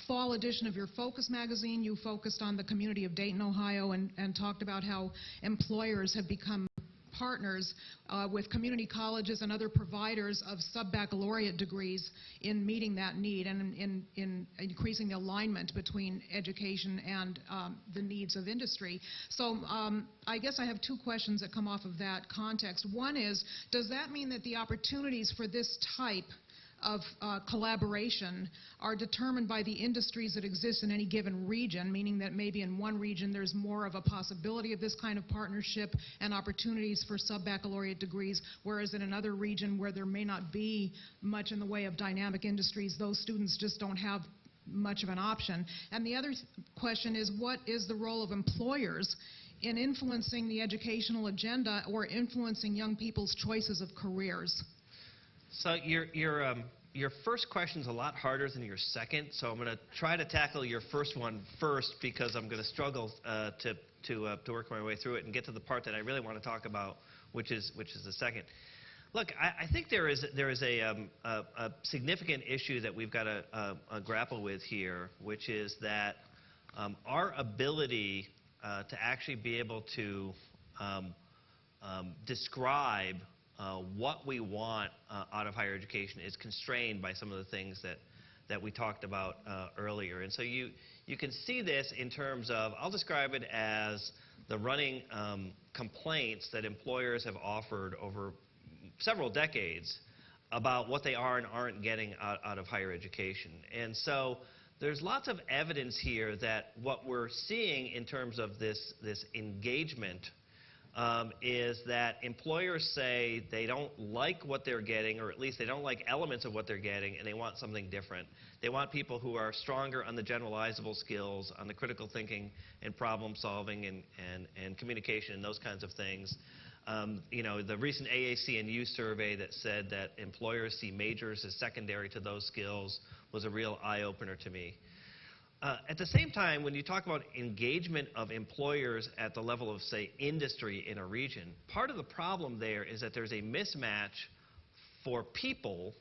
fall edition of your Focus magazine, you focused on the community of Dayton, Ohio, and talked about how employers have become partners with community colleges and other providers of sub-baccalaureate degrees in meeting that need and in increasing the alignment between education and the needs of industry. So I guess I have two questions that come off of that context. One is, does that mean that the opportunities for this type of collaboration are determined by the industries that exist in any given region, meaning that maybe in one region there's more of a possibility of this kind of partnership and opportunities for sub-baccalaureate degrees, whereas in another region where there may not be much in the way of dynamic industries, those students just don't have much of an option. And the other question is, what is the role of employers in influencing the educational agenda or influencing young people's choices of careers? So your first question's a lot harder than your second, so I'm going to try to tackle your first one first because I'm going to struggle to work my way through it and get to the part that I really want to talk about, which is the second. Look, I think there is a significant issue that we've got to grapple with here, which is that our ability to actually be able to describe what we want out of higher education is constrained by some of the things that we talked about earlier. And so you can see this in terms of, I'll describe it as the running complaints that employers have offered over several decades about what they are and aren't getting out of higher education. And so there's lots of evidence here that what we're seeing in terms of this engagement is that employers say they don't like what they're getting, or at least they don't like elements of what they're getting, and they want something different. They want people who are stronger on the generalizable skills, on the critical thinking and problem solving and communication and those kinds of things. You know, the recent AAC&U survey that said that employers see majors as secondary to those skills was a real eye-opener to me. At the same time, when you talk about engagement of employers at the level of, say, industry in a region, part of the problem there is that there's a mismatch for people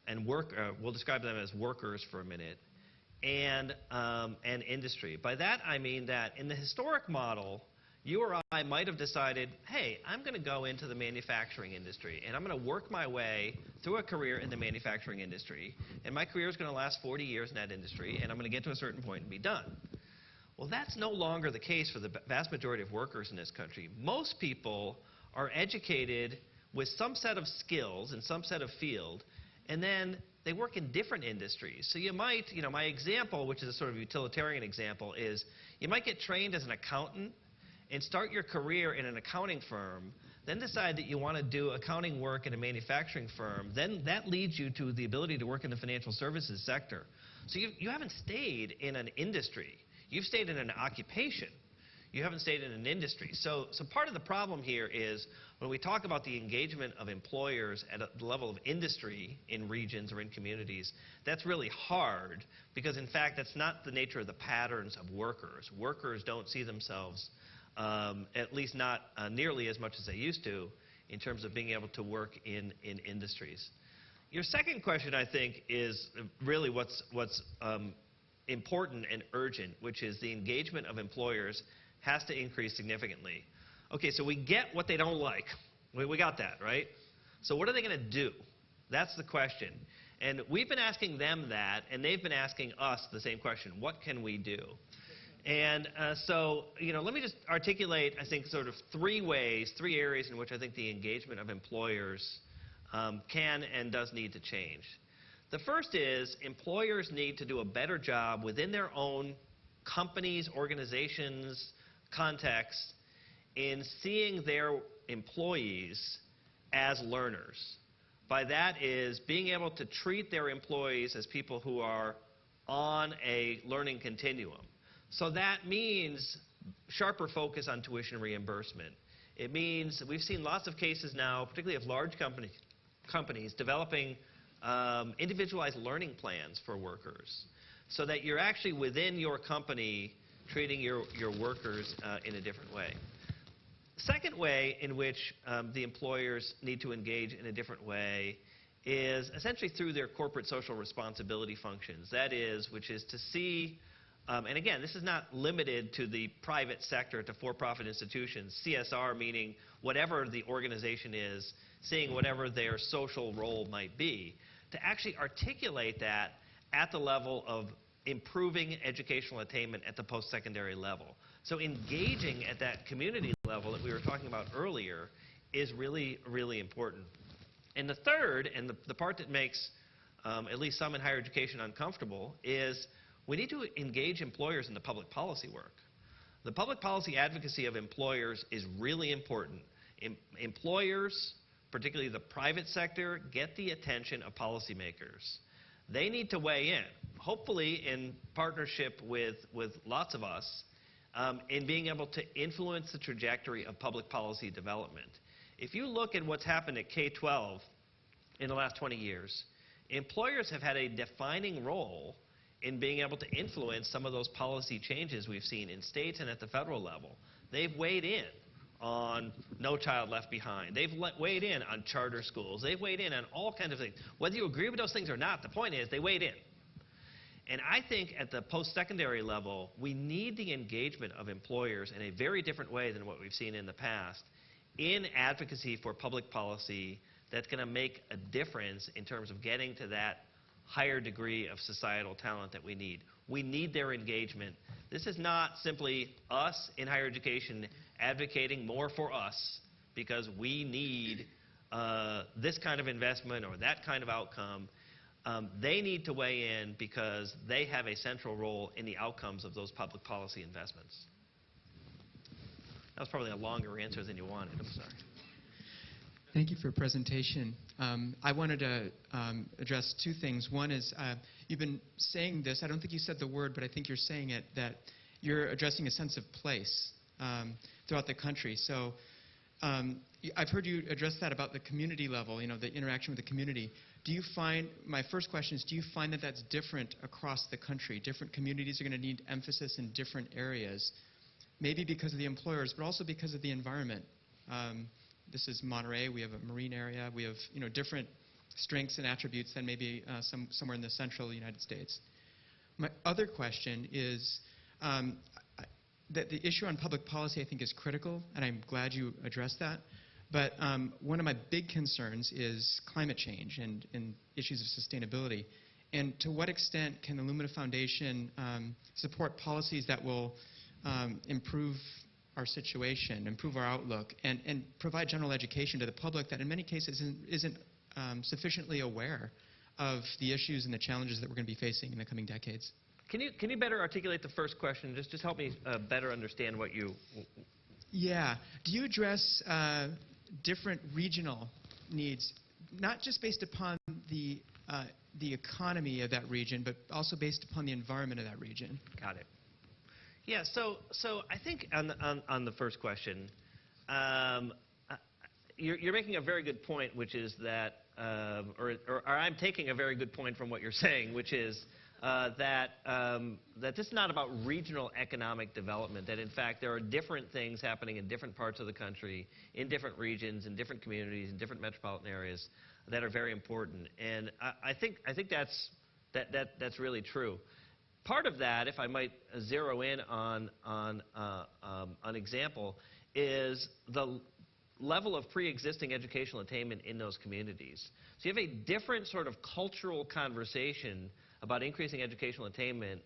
and we'll describe them as workers for a minute, and industry. By that I mean that in the historic model, you or I might have decided, hey, I'm going to go into the manufacturing industry, and I'm going to work my way through a career in the manufacturing industry, and my career is going to last 40 years in that industry, and I'm going to get to a certain point and be done. Well, that's no longer the case for the vast majority of workers in this country. Most people are educated with some set of skills and some set of field, and then they work in different industries. So you might, you know, my example, which is a sort of utilitarian example, is you might get trained as an accountant and start your career in an accounting firm, then decide that you want to do accounting work in a manufacturing firm, then that leads you to the ability to work in the financial services sector. So you haven't stayed in an industry. You've stayed in an occupation. You haven't stayed in an industry. So part of the problem here is when we talk about the engagement of employers at the level of industry in regions or in communities, that's really hard because, in fact, that's not the nature of the patterns of workers. Workers don't see themselves at least not nearly as much as they used to in terms of being able to work in industries. Your second question, I think, is really what's important and urgent, which is the engagement of employers has to increase significantly. Okay, so we get what they don't like. We got that, right? So what are they going to do? That's the question. And we've been asking them that, and they've been asking us the same question. What can we do? And so, you know, let me just articulate, I think, sort of three areas in which I think the engagement of employers can and does need to change. The first is employers need to do a better job within their own companies, organizations, contexts in seeing their employees as learners. By that is being able to treat their employees as people who are on a learning continuum. So that means sharper focus on tuition reimbursement. It means we've seen lots of cases now, particularly of large companies developing individualized learning plans for workers so that you're actually within your company treating your workers in a different way. Second way in which the employers need to engage in a different way is essentially through their corporate social responsibility functions. That is, which is to see, and again, this is not limited to the private sector, to for-profit institutions. CSR meaning whatever the organization is, seeing whatever their social role might be, to actually articulate that at the level of improving educational attainment at the post-secondary level. So engaging at that community level that we were talking about earlier is really, really important. And the third, and the part that makes at least some in higher education uncomfortable, is we need to engage employers in the public policy work. The public policy advocacy of employers is really important. Employers, particularly the private sector, get the attention of policymakers. They need to weigh in, hopefully in partnership with lots of us, in being able to influence the trajectory of public policy development. If you look at what's happened at K-12 in the last 20 years, employers have had a defining role in being able to influence some of those policy changes we've seen in states and at the federal level. They've weighed in on No Child Left Behind. They've weighed in on charter schools. They've weighed in on all kinds of things. Whether you agree with those things or not, the point is they weighed in. And I think at the post-secondary level, we need the engagement of employers in a very different way than what we've seen in the past in advocacy for public policy that's going to make a difference in terms of getting to that higher degree of societal talent that we need. We need their engagement. This is not simply us in higher education advocating more for us because we need this kind of investment or that kind of outcome. They need to weigh in because they have a central role in the outcomes of those public policy investments. That was probably a longer answer than you wanted. I'm sorry. Thank you for your presentation. I wanted to address two things. One is you've been saying this. I don't think you said the word, but I think you're saying it, that you're addressing a sense of place throughout the country. So I've heard you address that about the community level, you know, the interaction with the community. Do you find, my first question is, do you find that that's different across the country? Different communities are going to need emphasis in different areas, maybe because of the employers, but also because of the environment. This is Monterey. We have a marine area. We have, you know, different strengths and attributes than maybe somewhere in the central United States. My other question is that the issue on public policy, I think, is critical, and I'm glad you addressed that. But one of my big concerns is climate change and issues of sustainability. And to what extent can the Lumina Foundation support policies that will improve our situation, improve our outlook, and provide general education to the public that in many cases isn't sufficiently aware of the issues and the challenges that we're going to be facing in the coming decades? Can you better articulate the first question? Just help me better understand what you... Yeah. Do you address different regional needs, not just based upon the economy of that region, but also based upon the environment of that region? Got it. Yeah, so I think on the first question, you're making a very good point, which is that, or I'm taking a very good point from what you're saying, which is that this is not about regional economic development, that in fact there are different things happening in different parts of the country, in different regions, in different communities, in different metropolitan areas that are very important. And I think that's really true. Part of that, if I might zero in on an example, is the level of pre-existing educational attainment in those communities. So you have a different sort of cultural conversation about increasing educational attainment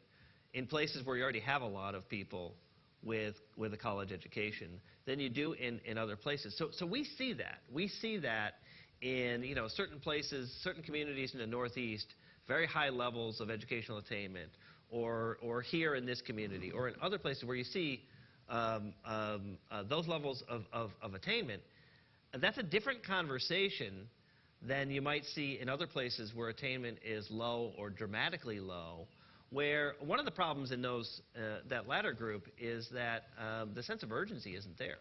in places where you already have a lot of people with a college education than you do in other places. So we see that. We see that in, you know, certain places, certain communities in the Northeast, very high levels of educational attainment, or here in this community, or in other places where you see those levels of attainment. That's a different conversation than you might see in other places where attainment is low or dramatically low, where one of the problems in those that latter group is that the sense of urgency isn't there.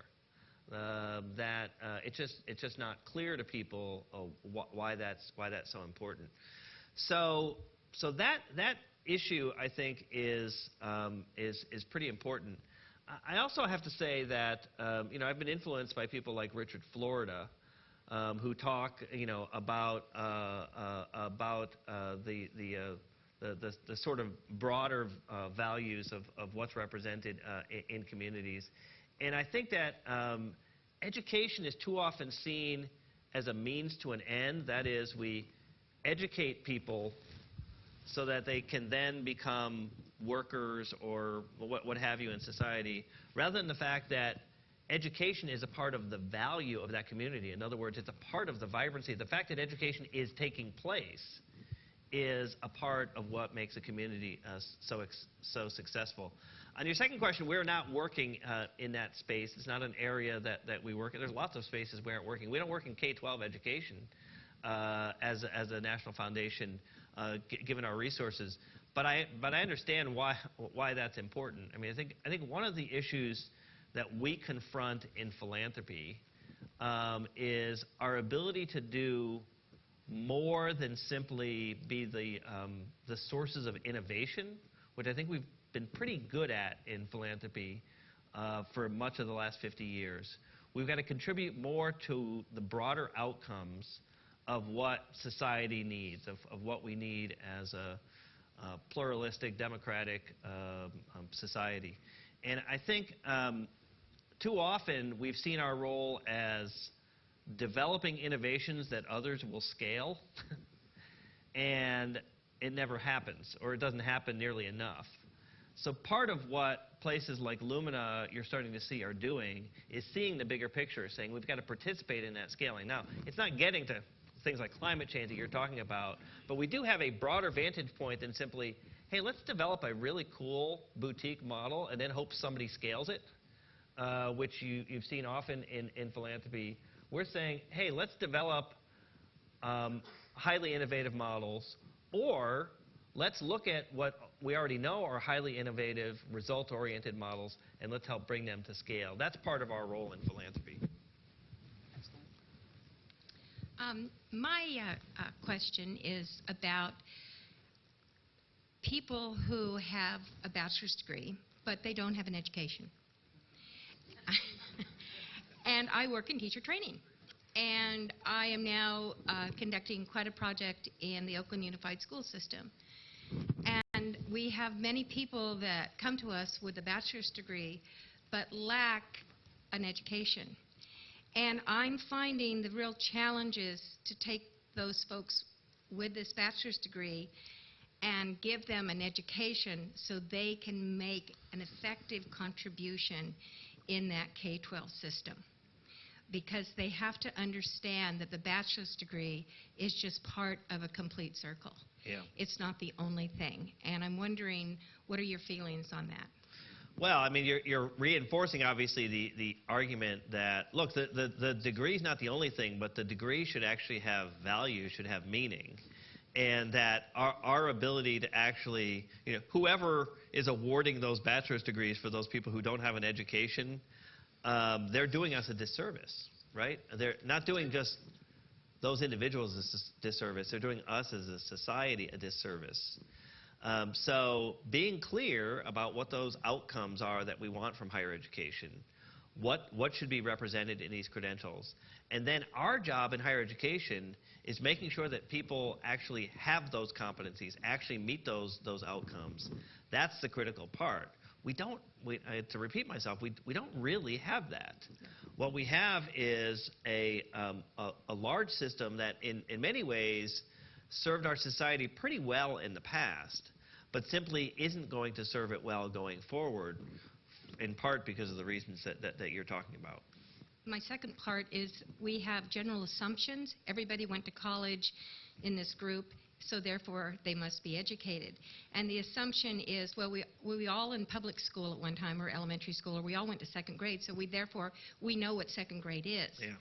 That it's just not clear to people why that's so important. So that issue, I think, is pretty important. I also have to say that you know, I've been influenced by people like Richard Florida, who talk, about the sort of broader values of what's represented in communities. And I think that education is too often seen as a means to an end. That is, we educate people so that they can then become workers or what have you in society, rather than the fact that education is a part of the value of that community. In other words, it's a part of the vibrancy. The fact that education is taking place is a part of what makes a community so successful. On your second question, we're not working in that space. It's not an area that we work in. There's lots of spaces we aren't working. We don't work in K-12 education as a national foundation, given our resources. But I understand why that's important. I mean, I think one of the issues that we confront in philanthropy is our ability to do more than simply be the sources of innovation, which I think we've been pretty good at in philanthropy for much of the last 50 years. We've got to contribute more to the broader outcomes of what society needs, of what we need as a pluralistic, democratic society. And I think too often we've seen our role as developing innovations that others will scale, and it never happens, or it doesn't happen nearly enough. So part of what places like Lumina you're starting to see are doing is seeing the bigger picture, saying we've got to participate in that scaling. Now, it's not getting to things like climate change that you're talking about, but we do have a broader vantage point than simply, hey, let's develop a really cool boutique model and then hope somebody scales it, which you've seen often in philanthropy. We're saying, hey, let's develop highly innovative models, or let's look at what we already know are highly innovative, result-oriented models, and let's help bring them to scale. That's part of our role in philanthropy. My question is about people who have a bachelor's degree, but they don't have an education. And I work in teacher training. And I am now conducting quite a project in the Oakland Unified School System. And we have many people that come to us with a bachelor's degree, but lack an education. And I'm finding the real challenges to take those folks with this bachelor's degree and give them an education so they can make an effective contribution in that K-12 system. Because they have to understand that the bachelor's degree is just part of a complete circle. Yeah. It's not the only thing. And I'm wondering, what are your feelings on that? Well, I mean, you're reinforcing, obviously, the argument that, look, the degree is not the only thing, but the degree should actually have value, should have meaning. And that our ability to actually, whoever is awarding those bachelor's degrees for those people who don't have an education, they're doing us a disservice, right? They're not doing just those individuals a disservice. They're doing us as a society a disservice. So being clear about what those outcomes are that we want from higher education, what should be represented in these credentials, and then our job in higher education is making sure that people actually have those competencies, actually meet those outcomes. That's the critical part. To repeat myself, we don't really have that. What we have is a large system that in many ways served our society pretty well in the past, but simply isn't going to serve it well going forward, in part because of the reasons that you're talking about. My second part is we have general assumptions. Everybody went to college in this group, so therefore they must be educated. And the assumption is, well, we all in public school at one time, or elementary school, or we all went to second grade, so therefore we know what second grade is. Yeah.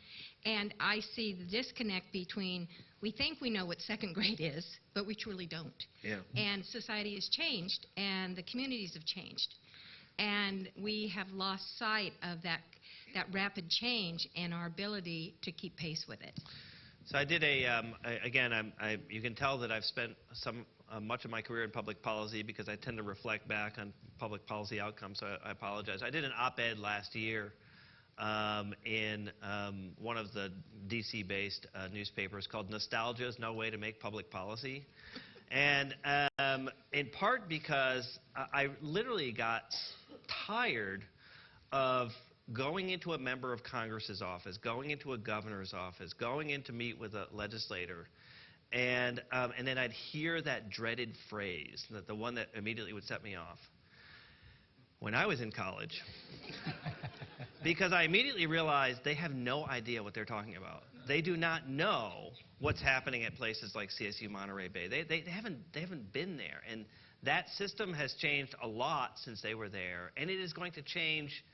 And I see the disconnect between, we think we know what second grade is, but we truly don't. Yeah. And society has changed, and the communities have changed. And we have lost sight of that rapid change and our ability to keep pace with it. So I did you can tell that I've spent much of my career in public policy because I tend to reflect back on public policy outcomes, so I apologize. I did an op-ed last year in one of the DC-based newspapers called "Nostalgia is No Way to Make Public Policy," and in part because I literally got tired of going into a member of Congress's office, going into a governor's office, going in to meet with a legislator, and then I'd hear that dreaded phrase, the one that immediately would set me off. When I was in college, because I immediately realized they have no idea what they're talking about. They do not know what's happening at places like CSU Monterey Bay. They haven't been there, and that system has changed a lot since they were there, and it is going to change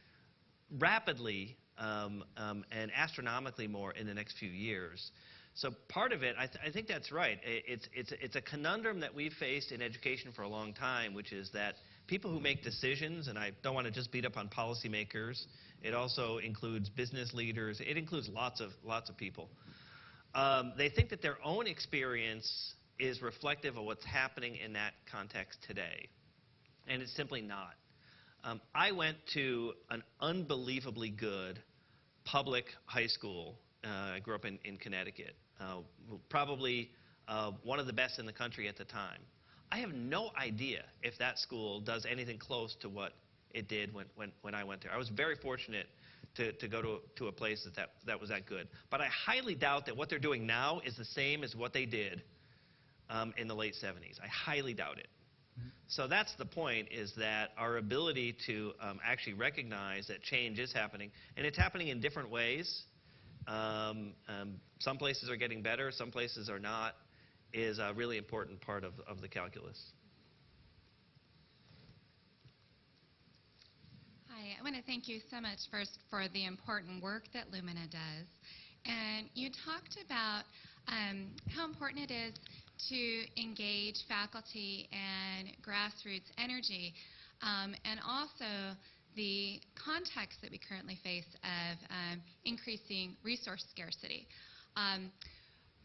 rapidly and astronomically more in the next few years. So part of it, I think that's right. It's a conundrum that we've faced in education for a long time, which is that people who make decisions, and I don't want to just beat up on policymakers, it also includes business leaders, it includes lots of people. They think that their own experience is reflective of what's happening in that context today, and it's simply not. I went to an unbelievably good public high school. I grew up in Connecticut, probably one of the best in the country at the time. I have no idea if that school does anything close to what it did when I went there. I was very fortunate to go to a place that was that good. But I highly doubt that what they're doing now is the same as what they did in the late 70s. I highly doubt it. So that's the point, is that our ability to actually recognize that change is happening, and it's happening in different ways. Some places are getting better, some places are not, is a really important part of the calculus. Hi, I want to thank you so much first for the important work that Lumina does. And you talked about how important it is to engage faculty and grassroots energy, and also the context that we currently face of increasing resource scarcity.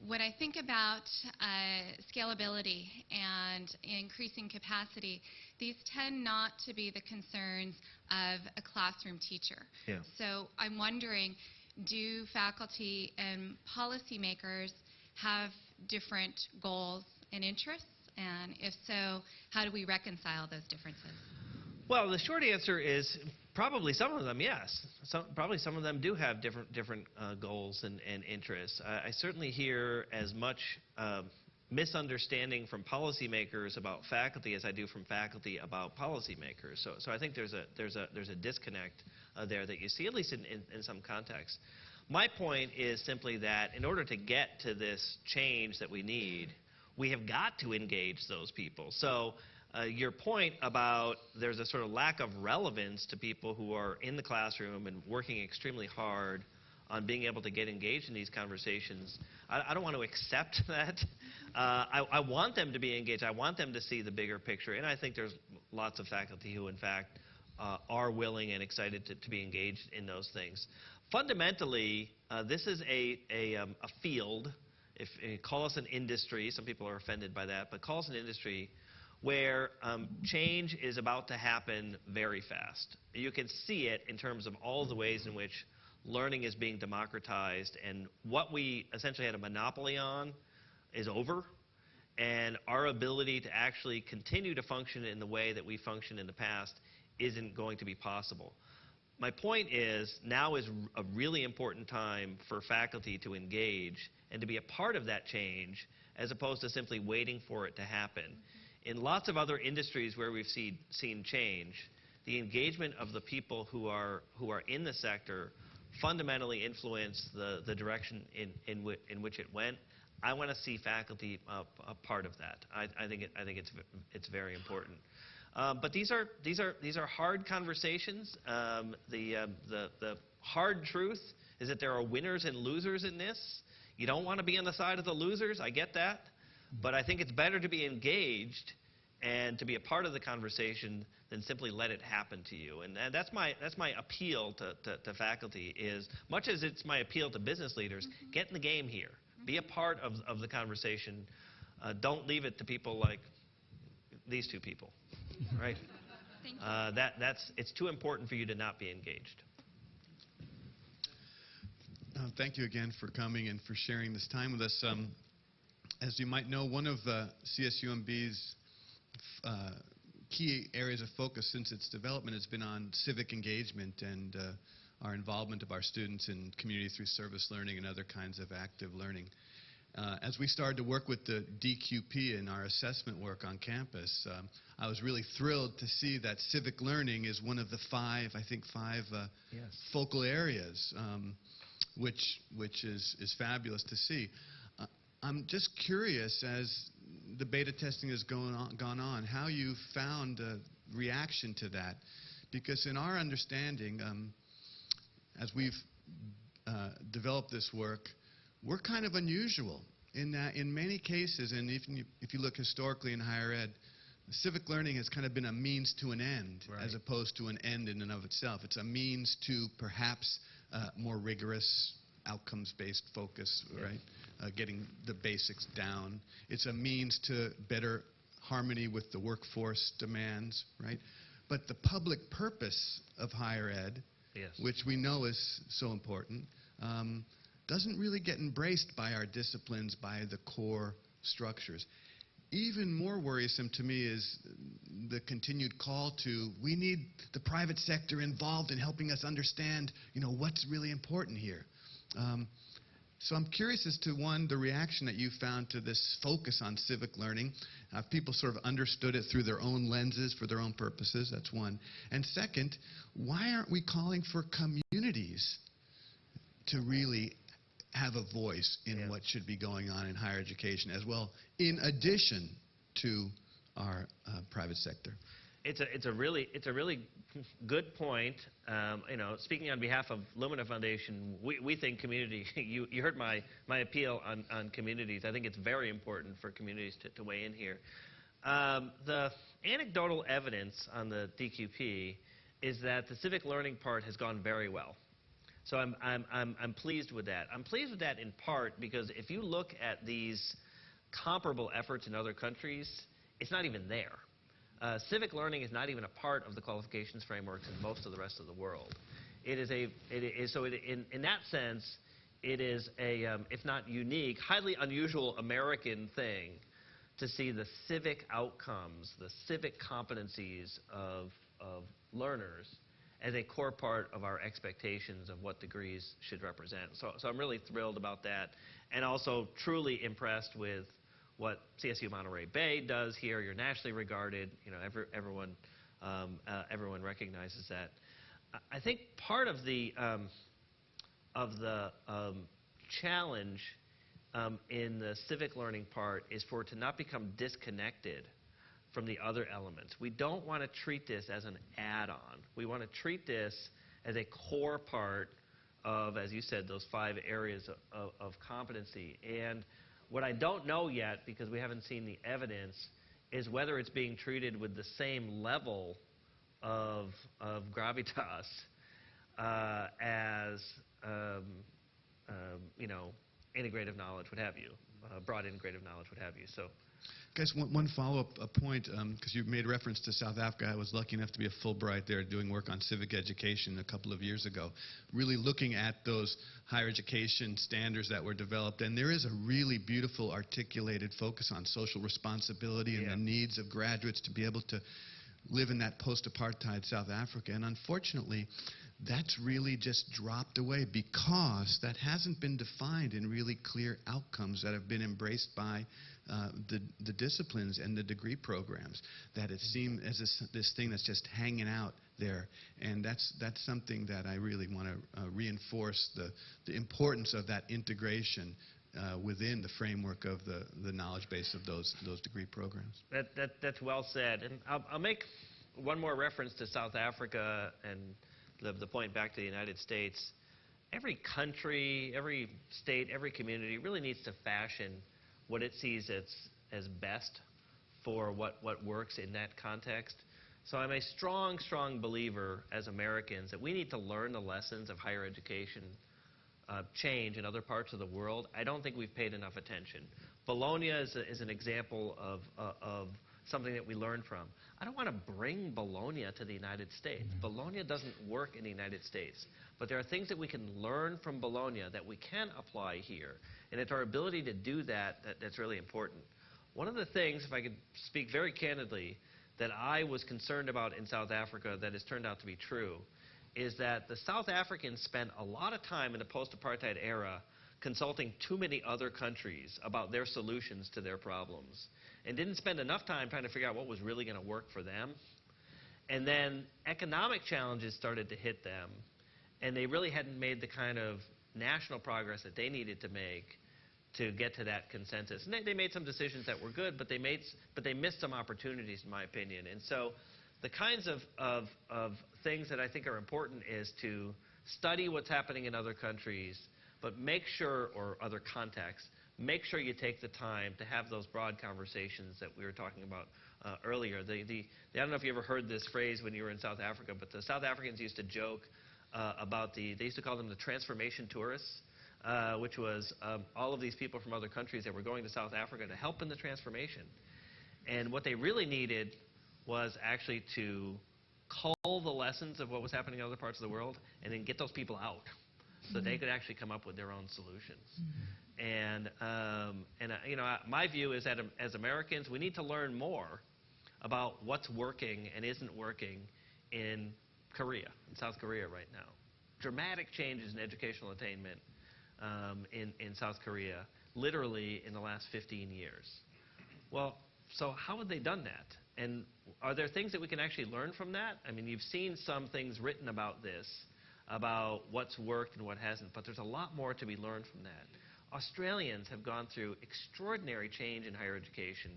When I think about scalability and increasing capacity, these tend not to be the concerns of a classroom teacher. Yeah. So I'm wondering, do faculty and policymakers have different goals and interests? And if so, how do we reconcile those differences? Well, the short answer is probably some of them, yes. Probably some of them do have different goals and interests. I certainly hear as much misunderstanding from policymakers about faculty as I do from faculty about policymakers. So I think there's a disconnect there that you see, at least in some contexts. My point is simply that in order to get to this change that we need, we have got to engage those people. So your point about there's a sort of lack of relevance to people who are in the classroom and working extremely hard on being able to get engaged in these conversations, I don't want to accept that. I want them to be engaged. I want them to see the bigger picture. And I think there's lots of faculty who, in fact, are willing and excited to be engaged in those things. Fundamentally, this is a field, if call us an industry, some people are offended by that, but call us an industry where change is about to happen very fast. You can see it in terms of all the ways in which learning is being democratized, and what we essentially had a monopoly on is over, and our ability to actually continue to function in the way that we functioned in the past isn't going to be possible. My point is, now is a really important time for faculty to engage and to be a part of that change, as opposed to simply waiting for it to happen. In lots of other industries where we've seen change, the engagement of the people who are in the sector fundamentally influence the direction in which it went. I want to see faculty a part of that. I think it's very important. But these are hard conversations. The hard truth is that there are winners and losers in this. You don't want to be on the side of the losers. I get that. But I think it's better to be engaged and to be a part of the conversation than simply let it happen to you. And that's my appeal to faculty, is much as it's my appeal to business leaders, get in the game here. Be a part of the conversation. Don't leave it to people like these two people, right? Thank you. It's too important for you to not be engaged. Thank you again for coming and for sharing this time with us. As you might know, one of CSUMB's key areas of focus since its development has been on civic engagement and our involvement of our students in community through service learning and other kinds of active learning. As we started to work with the DQP in our assessment work on campus, I was really thrilled to see that civic learning is one of the five focal areas, which is fabulous to see. I'm just curious, as the beta testing has gone on, how you found a reaction to that, because in our understanding, as we've developed this work, we're kind of unusual in that in many cases, and if you look historically in higher ed, civic learning has kind of been a means to an end, right, as opposed to an end in and of itself. It's a means to perhaps more rigorous outcomes-based focus, right? Getting the basics down. It's a means to better harmony with the workforce demands, right? But the public purpose of higher ed, yes, which we know is so important, doesn't really get embraced by our disciplines, by the core structures. Even more worrisome to me is the continued call to, we need the private sector involved in helping us understand, what's really important here. So I'm curious as to, one, the reaction that you found to this focus on civic learning. Have people sort of understood it through their own lenses for their own purposes? That's one. And second, why aren't we calling for communities to really have a voice in what should be going on in higher education as well, in addition to our private sector? It's a really good point. Speaking on behalf of Lumina Foundation, we think community. You heard my appeal on communities. I think it's very important for communities to weigh in here. The anecdotal evidence on the DQP is that the civic learning part has gone very well. So I'm pleased with that. I'm pleased with that in part because if you look at these comparable efforts in other countries, it's not even there. Civic learning is not even a part of the qualifications frameworks in most of the rest of the world. In that sense, it is a, if not unique, highly unusual American thing to see the civic outcomes, the civic competencies of learners as a core part of our expectations of what degrees should represent. So I'm really thrilled about that, and also truly impressed with what CSU Monterey Bay does here. You're nationally regarded. Everyone recognizes that. I think part of the challenge in the civic learning part is for it to not become disconnected from the other elements. We don't want to treat this as an add-on. We want to treat this as a core part of, as you said, those 5 areas of competency. And what I don't know yet, because we haven't seen the evidence, is whether it's being treated with the same level of gravitas as integrative knowledge, what have you, broad integrative knowledge, what have you. So. Guys, one follow-up point, because you made reference to South Africa. I was lucky enough to be a Fulbright there doing work on civic education a couple of years ago, really looking at those higher education standards that were developed. And there is a really beautiful articulated focus on social responsibility and the needs of graduates to be able to live in that post-apartheid South Africa. And unfortunately, that's really just dropped away because that hasn't been defined in really clear outcomes that have been embraced by the disciplines and the degree programs, that it seemed as this thing that's just hanging out there. And that's something that I really want to reinforce, the importance of that integration within the framework of the knowledge base of those degree programs. That's well said. And I'll make one more reference to South Africa and the point back to the United States. Every country, every state, every community really needs to fashion what it sees as best for what works in that context. So I'm a strong, strong believer as Americans that we need to learn the lessons of higher education change in other parts of the world. I don't think we've paid enough attention. Bologna is an example of something that we learn from. I don't want to bring Bologna to the United States. Bologna doesn't work in the United States. But there are things that we can learn from Bologna that we can apply here. And it's our ability to do that that's really important. One of the things, if I could speak very candidly, that I was concerned about in South Africa that has turned out to be true is that the South Africans spent a lot of time in the post-apartheid era consulting too many other countries about their solutions to their problems and didn't spend enough time trying to figure out what was really going to work for them. And then economic challenges started to hit them, and they really hadn't made the kind of national progress that they needed to make to get to that consensus. And they made some decisions that were good, but they missed some opportunities, in my opinion. And so the kinds of things that I think are important is to study what's happening in other countries, but make sure, or other contexts, make sure you take the time to have those broad conversations that we were talking about earlier. I don't know if you ever heard this phrase when you were in South Africa, but the South Africans used to joke about they used to call them the transformation tourists, which was all of these people from other countries that were going to South Africa to help in the transformation. And what they really needed was actually to cull the lessons of what was happening in other parts of the world and then get those people out so they could actually come up with their own solutions. And my view is that as Americans, we need to learn more about what's working and isn't working in Korea, in South Korea right now. Dramatic changes in educational attainment in South Korea, literally in the last 15 years. Well, so how have they done that? And are there things that we can actually learn from that? I mean, you've seen some things written about this, about what's worked and what hasn't, but there's a lot more to be learned from that. Australians have gone through extraordinary change in higher education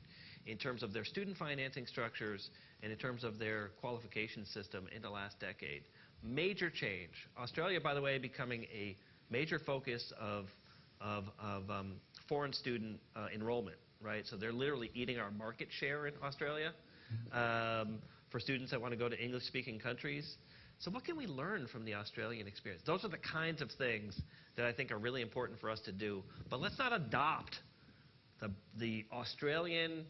in terms of their student financing structures and in terms of their qualification system in the last decade. Major change. Australia, by the way, becoming a major focus of foreign student enrollment, right? So they're literally eating our market share in Australia for students that want to go to English-speaking countries. So what can we learn from the Australian experience? Those are the kinds of things that I think are really important for us to do. But let's not adopt the Australian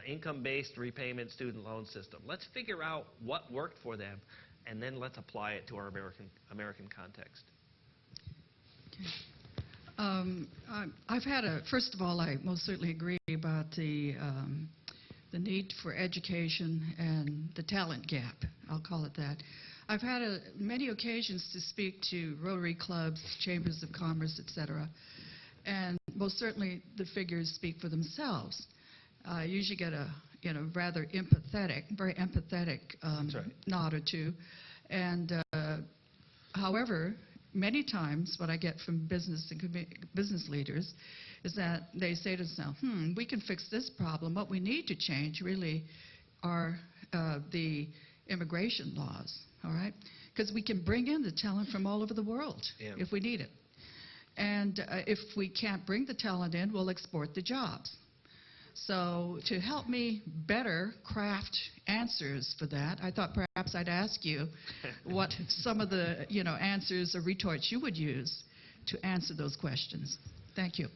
income-based repayment student loan system. Let's figure out what worked for them, and then let's apply it to our American context. First of all, I most certainly agree about the need for education and the talent gap. I'll call it that. I've had many occasions to speak to Rotary clubs, chambers of commerce, etc. And most certainly the figures speak for themselves. I usually get a rather very empathetic nod or two. And however, many times what I get from business leaders is that they say to themselves, we can fix this problem. What we need to change really are the immigration laws, all right? Because we can bring in the talent from all over the world if we need it. And if we can't bring the talent in, we'll export the jobs. So to help me better craft answers for that, I thought perhaps I'd ask you what some of the answers or retorts you would use to answer those questions. Thank you.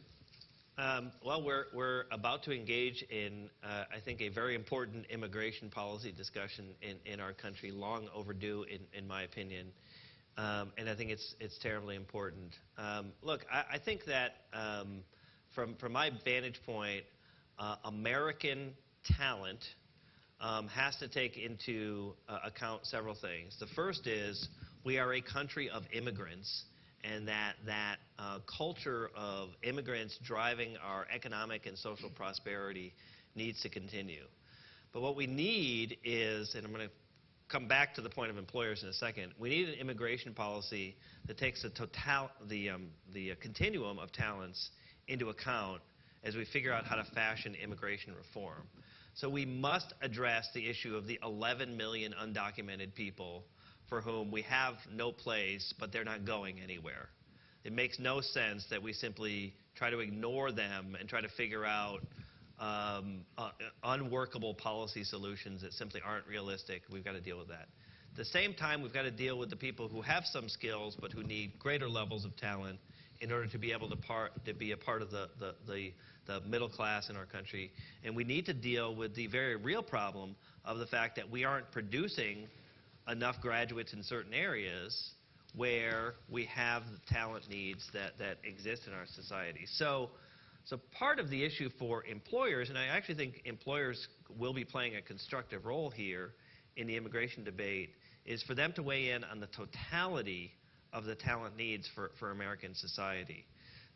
Well, we're about to engage in, I think, a very important immigration policy discussion in our country, long overdue, in my opinion. And I think it's terribly important. Look, I think that from my vantage point, American talent has to take into account several things. The first is we are a country of immigrants, and that culture of immigrants driving our economic and social prosperity needs to continue. But what we need is, and I'm going to come back to the point of employers in a second, we need an immigration policy that takes the continuum of talents into account as we figure out how to fashion immigration reform. So we must address the issue of the 11 million undocumented people for whom we have no place, but they're not going anywhere. It makes no sense that we simply try to ignore them and try to figure out unworkable policy solutions that simply aren't realistic. We've got to deal with that. At the same time, we've got to deal with the people who have some skills but who need greater levels of talent in order to be able to be a part of the middle class in our country. And we need to deal with the very real problem of the fact that we aren't producing enough graduates in certain areas where we have the talent needs that exist in our society. So part of the issue for employers, and I actually think employers will be playing a constructive role here in the immigration debate, is for them to weigh in on the totality of the talent needs for American society.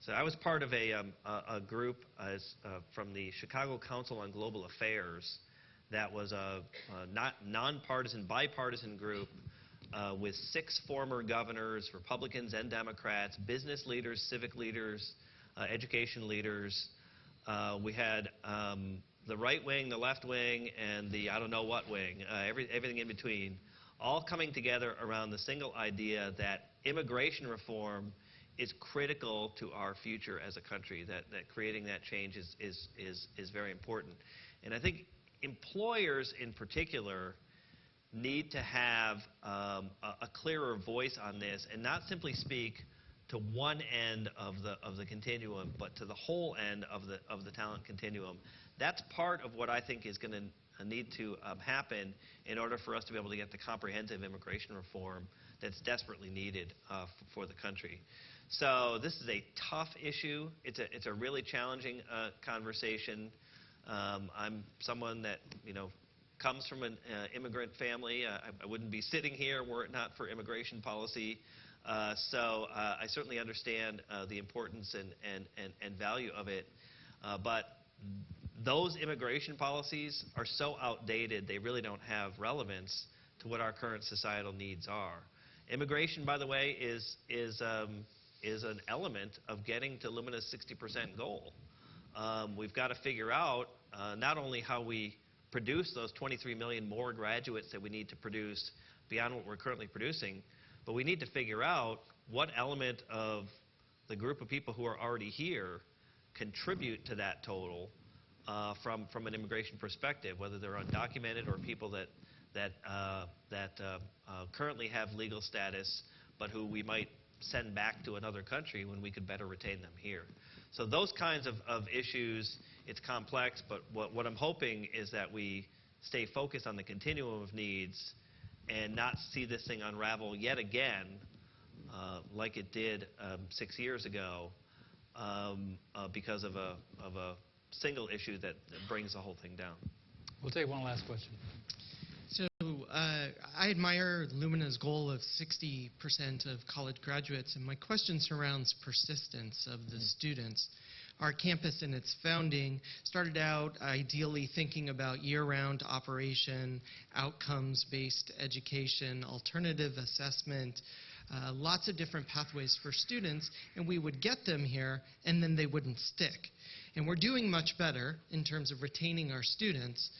So I was part of a group from the Chicago Council on Global Affairs that was a nonpartisan, bipartisan group with 6 former governors, Republicans and Democrats, business leaders, civic leaders, education leaders. We had the right wing, the left wing, and the I don't know what wing, everything in between, all coming together around the single idea that immigration reform is critical to our future as a country, that creating that change is very important. And I think employers in particular need to have a clearer voice on this and not simply speak to one end of the continuum, but to the whole end of the talent continuum. That's part of what I think is going to need to happen in order for us to be able to get the comprehensive immigration reform that's desperately needed for the country. So this is a tough issue. It's a really challenging conversation. I'm someone that comes from an immigrant family. I wouldn't be sitting here were it not for immigration policy. So I certainly understand the importance and value of it. But those immigration policies are so outdated, they really don't have relevance to what our current societal needs are. Immigration, by the way, is an element of getting to Lumina's 60% goal. We've got to figure out not only how we produce those 23 million more graduates that we need to produce beyond what we're currently producing, but we need to figure out what element of the group of people who are already here contribute to that total from an immigration perspective, whether they're undocumented or people that currently have legal status, but who we might send back to another country when we could better retain them here. So those kinds of issues, it's complex, but what I'm hoping is that we stay focused on the continuum of needs and not see this thing unravel yet again like it did 6 years ago because of a single issue that brings the whole thing down. We'll take one last question. So I admire Lumina's goal of 60% of college graduates, and my question surrounds persistence of the students. Our campus in its founding started out ideally thinking about year-round operation, outcomes-based education, alternative assessment, lots of different pathways for students, and we would get them here, and then they wouldn't stick. And we're doing much better in terms of retaining our students,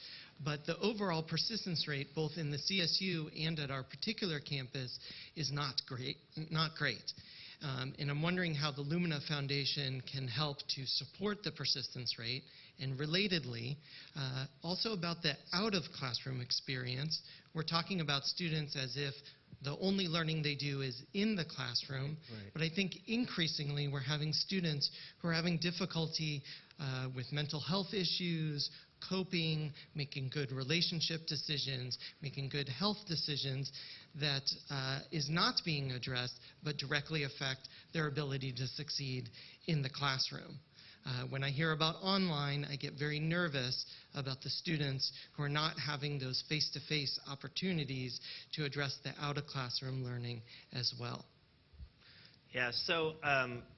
but the overall persistence rate, both in the CSU and at our particular campus, is not great. And I'm wondering how the Lumina Foundation can help to support the persistence rate, and relatedly, also about the out-of-classroom experience. We're talking about students as if the only learning they do is in the classroom, but I think increasingly we're having students who are having difficulty with mental health issues, coping, making good relationship decisions, making good health decisions that is not being addressed but directly affect their ability to succeed in the classroom. When I hear about online, I get very nervous about the students who are not having those face-to-face opportunities to address the out-of-classroom learning as well. Yeah, so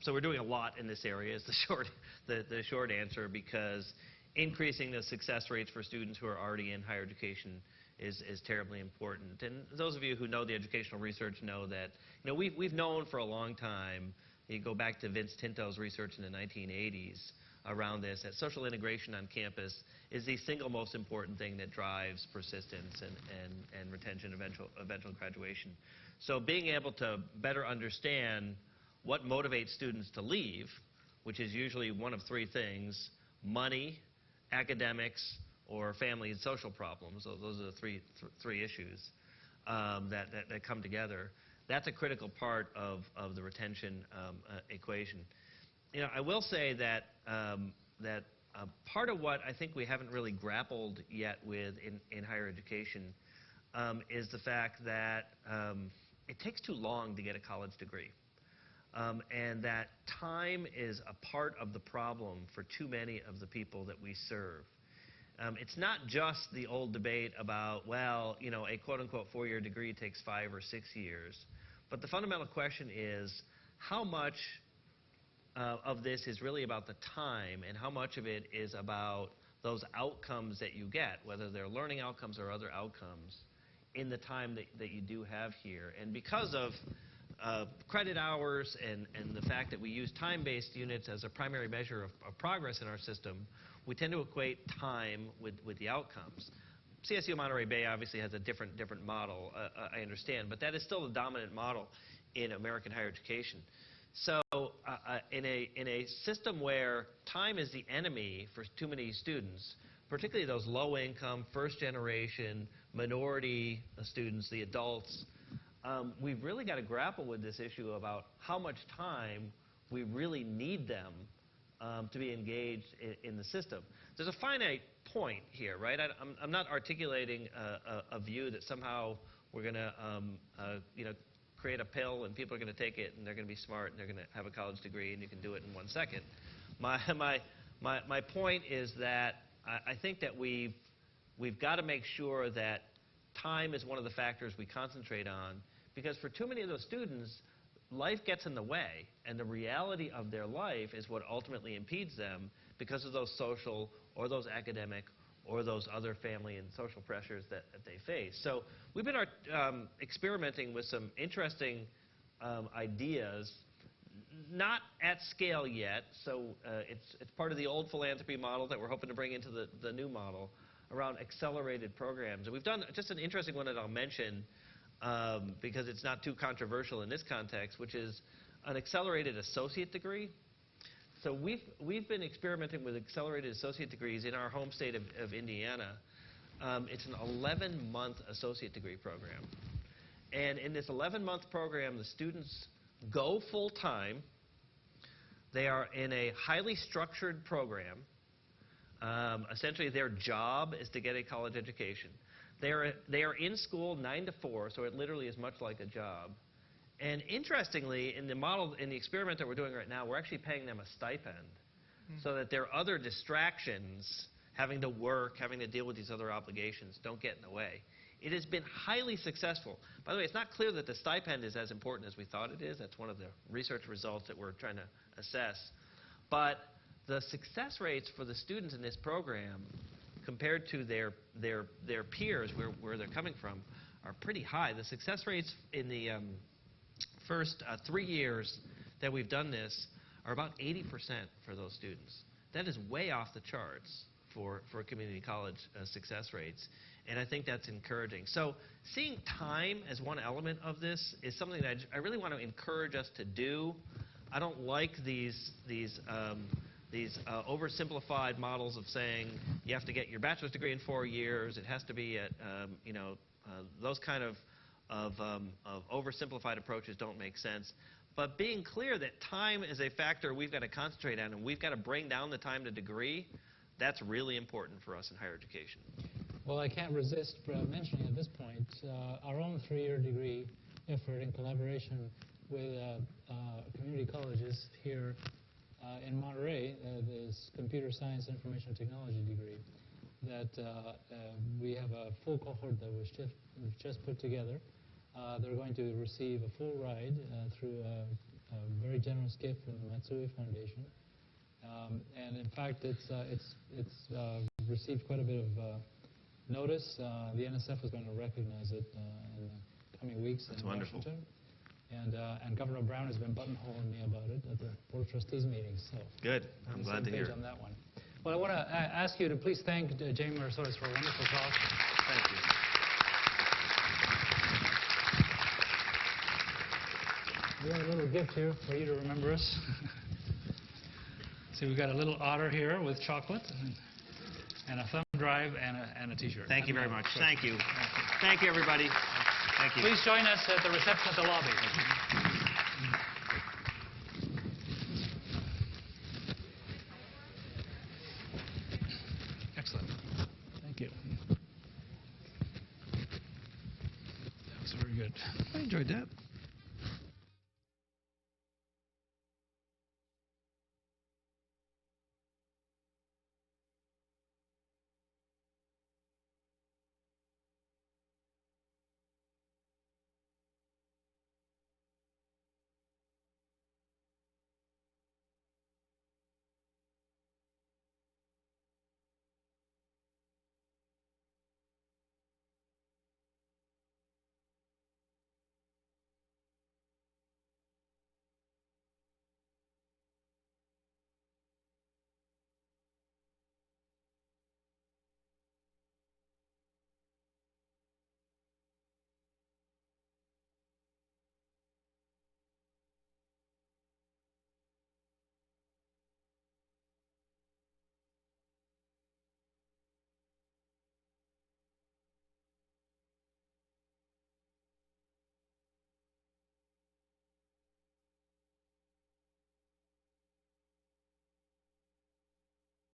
we're doing a lot in this area is the short answer, because increasing the success rates for students who are already in higher education is terribly important. And those of you who know the educational research know that we've known for a long time. You go back to Vince Tinto's research in the 1980s around this, that social integration on campus is the single most important thing that drives persistence and retention, eventual graduation. So being able to better understand what motivates students to leave, which is usually one of 3 things: money, academics, or family and social problems. So those are the three issues that come together. that's a critical part of the retention equation. You know, I will say that part of what I think we haven't really grappled yet with in higher education is the fact that it takes too long to get a college degree. And that time is a part of the problem for too many of the people that we serve. It's not just the old debate about, well, you know, a quote-unquote 4-year degree takes 5 or 6 years. But the fundamental question is, how much of this is really about the time, and how much of it is about those outcomes that you get, whether they're learning outcomes or other outcomes, in the time that you do have here. And because of credit hours and the fact that we use time-based units as a primary measure of progress in our system, we tend to equate time with the outcomes. CSU Monterey Bay obviously has a different model, I understand, but that is still the dominant model in American higher education. So in a system where time is the enemy for too many students, particularly those low-income, first-generation, minority students, the adults, we've really got to grapple with this issue about how much time we really need them to be engaged in the system. There's a finite point here, right? I'm not articulating a view that somehow we're going to you know, create a pill and people are going to take it and they're going to be smart and they're going to have a college degree and you can do it in 1 second. My point is that I think that we've got to make sure that time is one of the factors we concentrate on, because for too many of those students, life gets in the way, and the reality of their life is what ultimately impedes them because of those social or those academic or those other family and social pressures that they face. So we've been experimenting with some interesting ideas, not at scale yet, so it's part of the old philanthropy model that we're hoping to bring into the new model around accelerated programs. And we've done just an interesting one that I'll mention because it's not too controversial in this context, which is an accelerated associate degree. So we've been experimenting with accelerated associate degrees in our home state of Indiana. It's an 11-month associate degree program. And in this 11-month program, the students go full-time. They are in a highly structured program. Essentially, their job is to get a college education. They are in school 9 to 4, so it literally is much like a job. And interestingly, in the model, in the experiment that we're doing right now, we're actually paying them a stipend so that their other distractions, having to work, having to deal with these other obligations, don't get in the way. It has been highly successful. By the way, it's not clear that the stipend is as important as we thought it is. That's one of the research results that we're trying to assess. But the success rates for the students in this program compared to their peers, where they're coming from, are pretty high. The success rates in the first 3 years that we've done this are about 80% for those students. That is way off the charts for community college success rates, and I think that's encouraging. So seeing time as one element of this is something that I really want to encourage us to do. I don't like these oversimplified models of saying you have to get your bachelor's degree in 4 years. It has to be at you know, those kind of oversimplified approaches don't make sense. But being clear that time is a factor we've got to concentrate on, and we've got to bring down the time to degree, that's really important for us in higher education. Well, I can't resist mentioning at this point our own 3-year degree effort in collaboration with community colleges here in Monterey, this Computer Science Information Technology degree, that we have a full cohort that was just put together. They're going to receive a full ride through a very generous gift from the Matsui Foundation. And in fact, it's received quite a bit of notice. The NSF is going to recognize it in the coming weeks in Washington. And Governor Brown has been buttonholing me about it at the Board of Trustees meetings. So good. I'm glad to hear it. On that one. Well, I want to ask you to please thank Jaime Merisotis for a wonderful talk. Thank you. We have a little gift here for you to remember us. See, we've got a little otter here with chocolate and a thumb drive and a T-shirt. Thank you very much. Thank you. Thank you, everybody. Thank you. Please join us at the reception at the lobby. Excellent. Thank you. That was very good. I enjoyed that.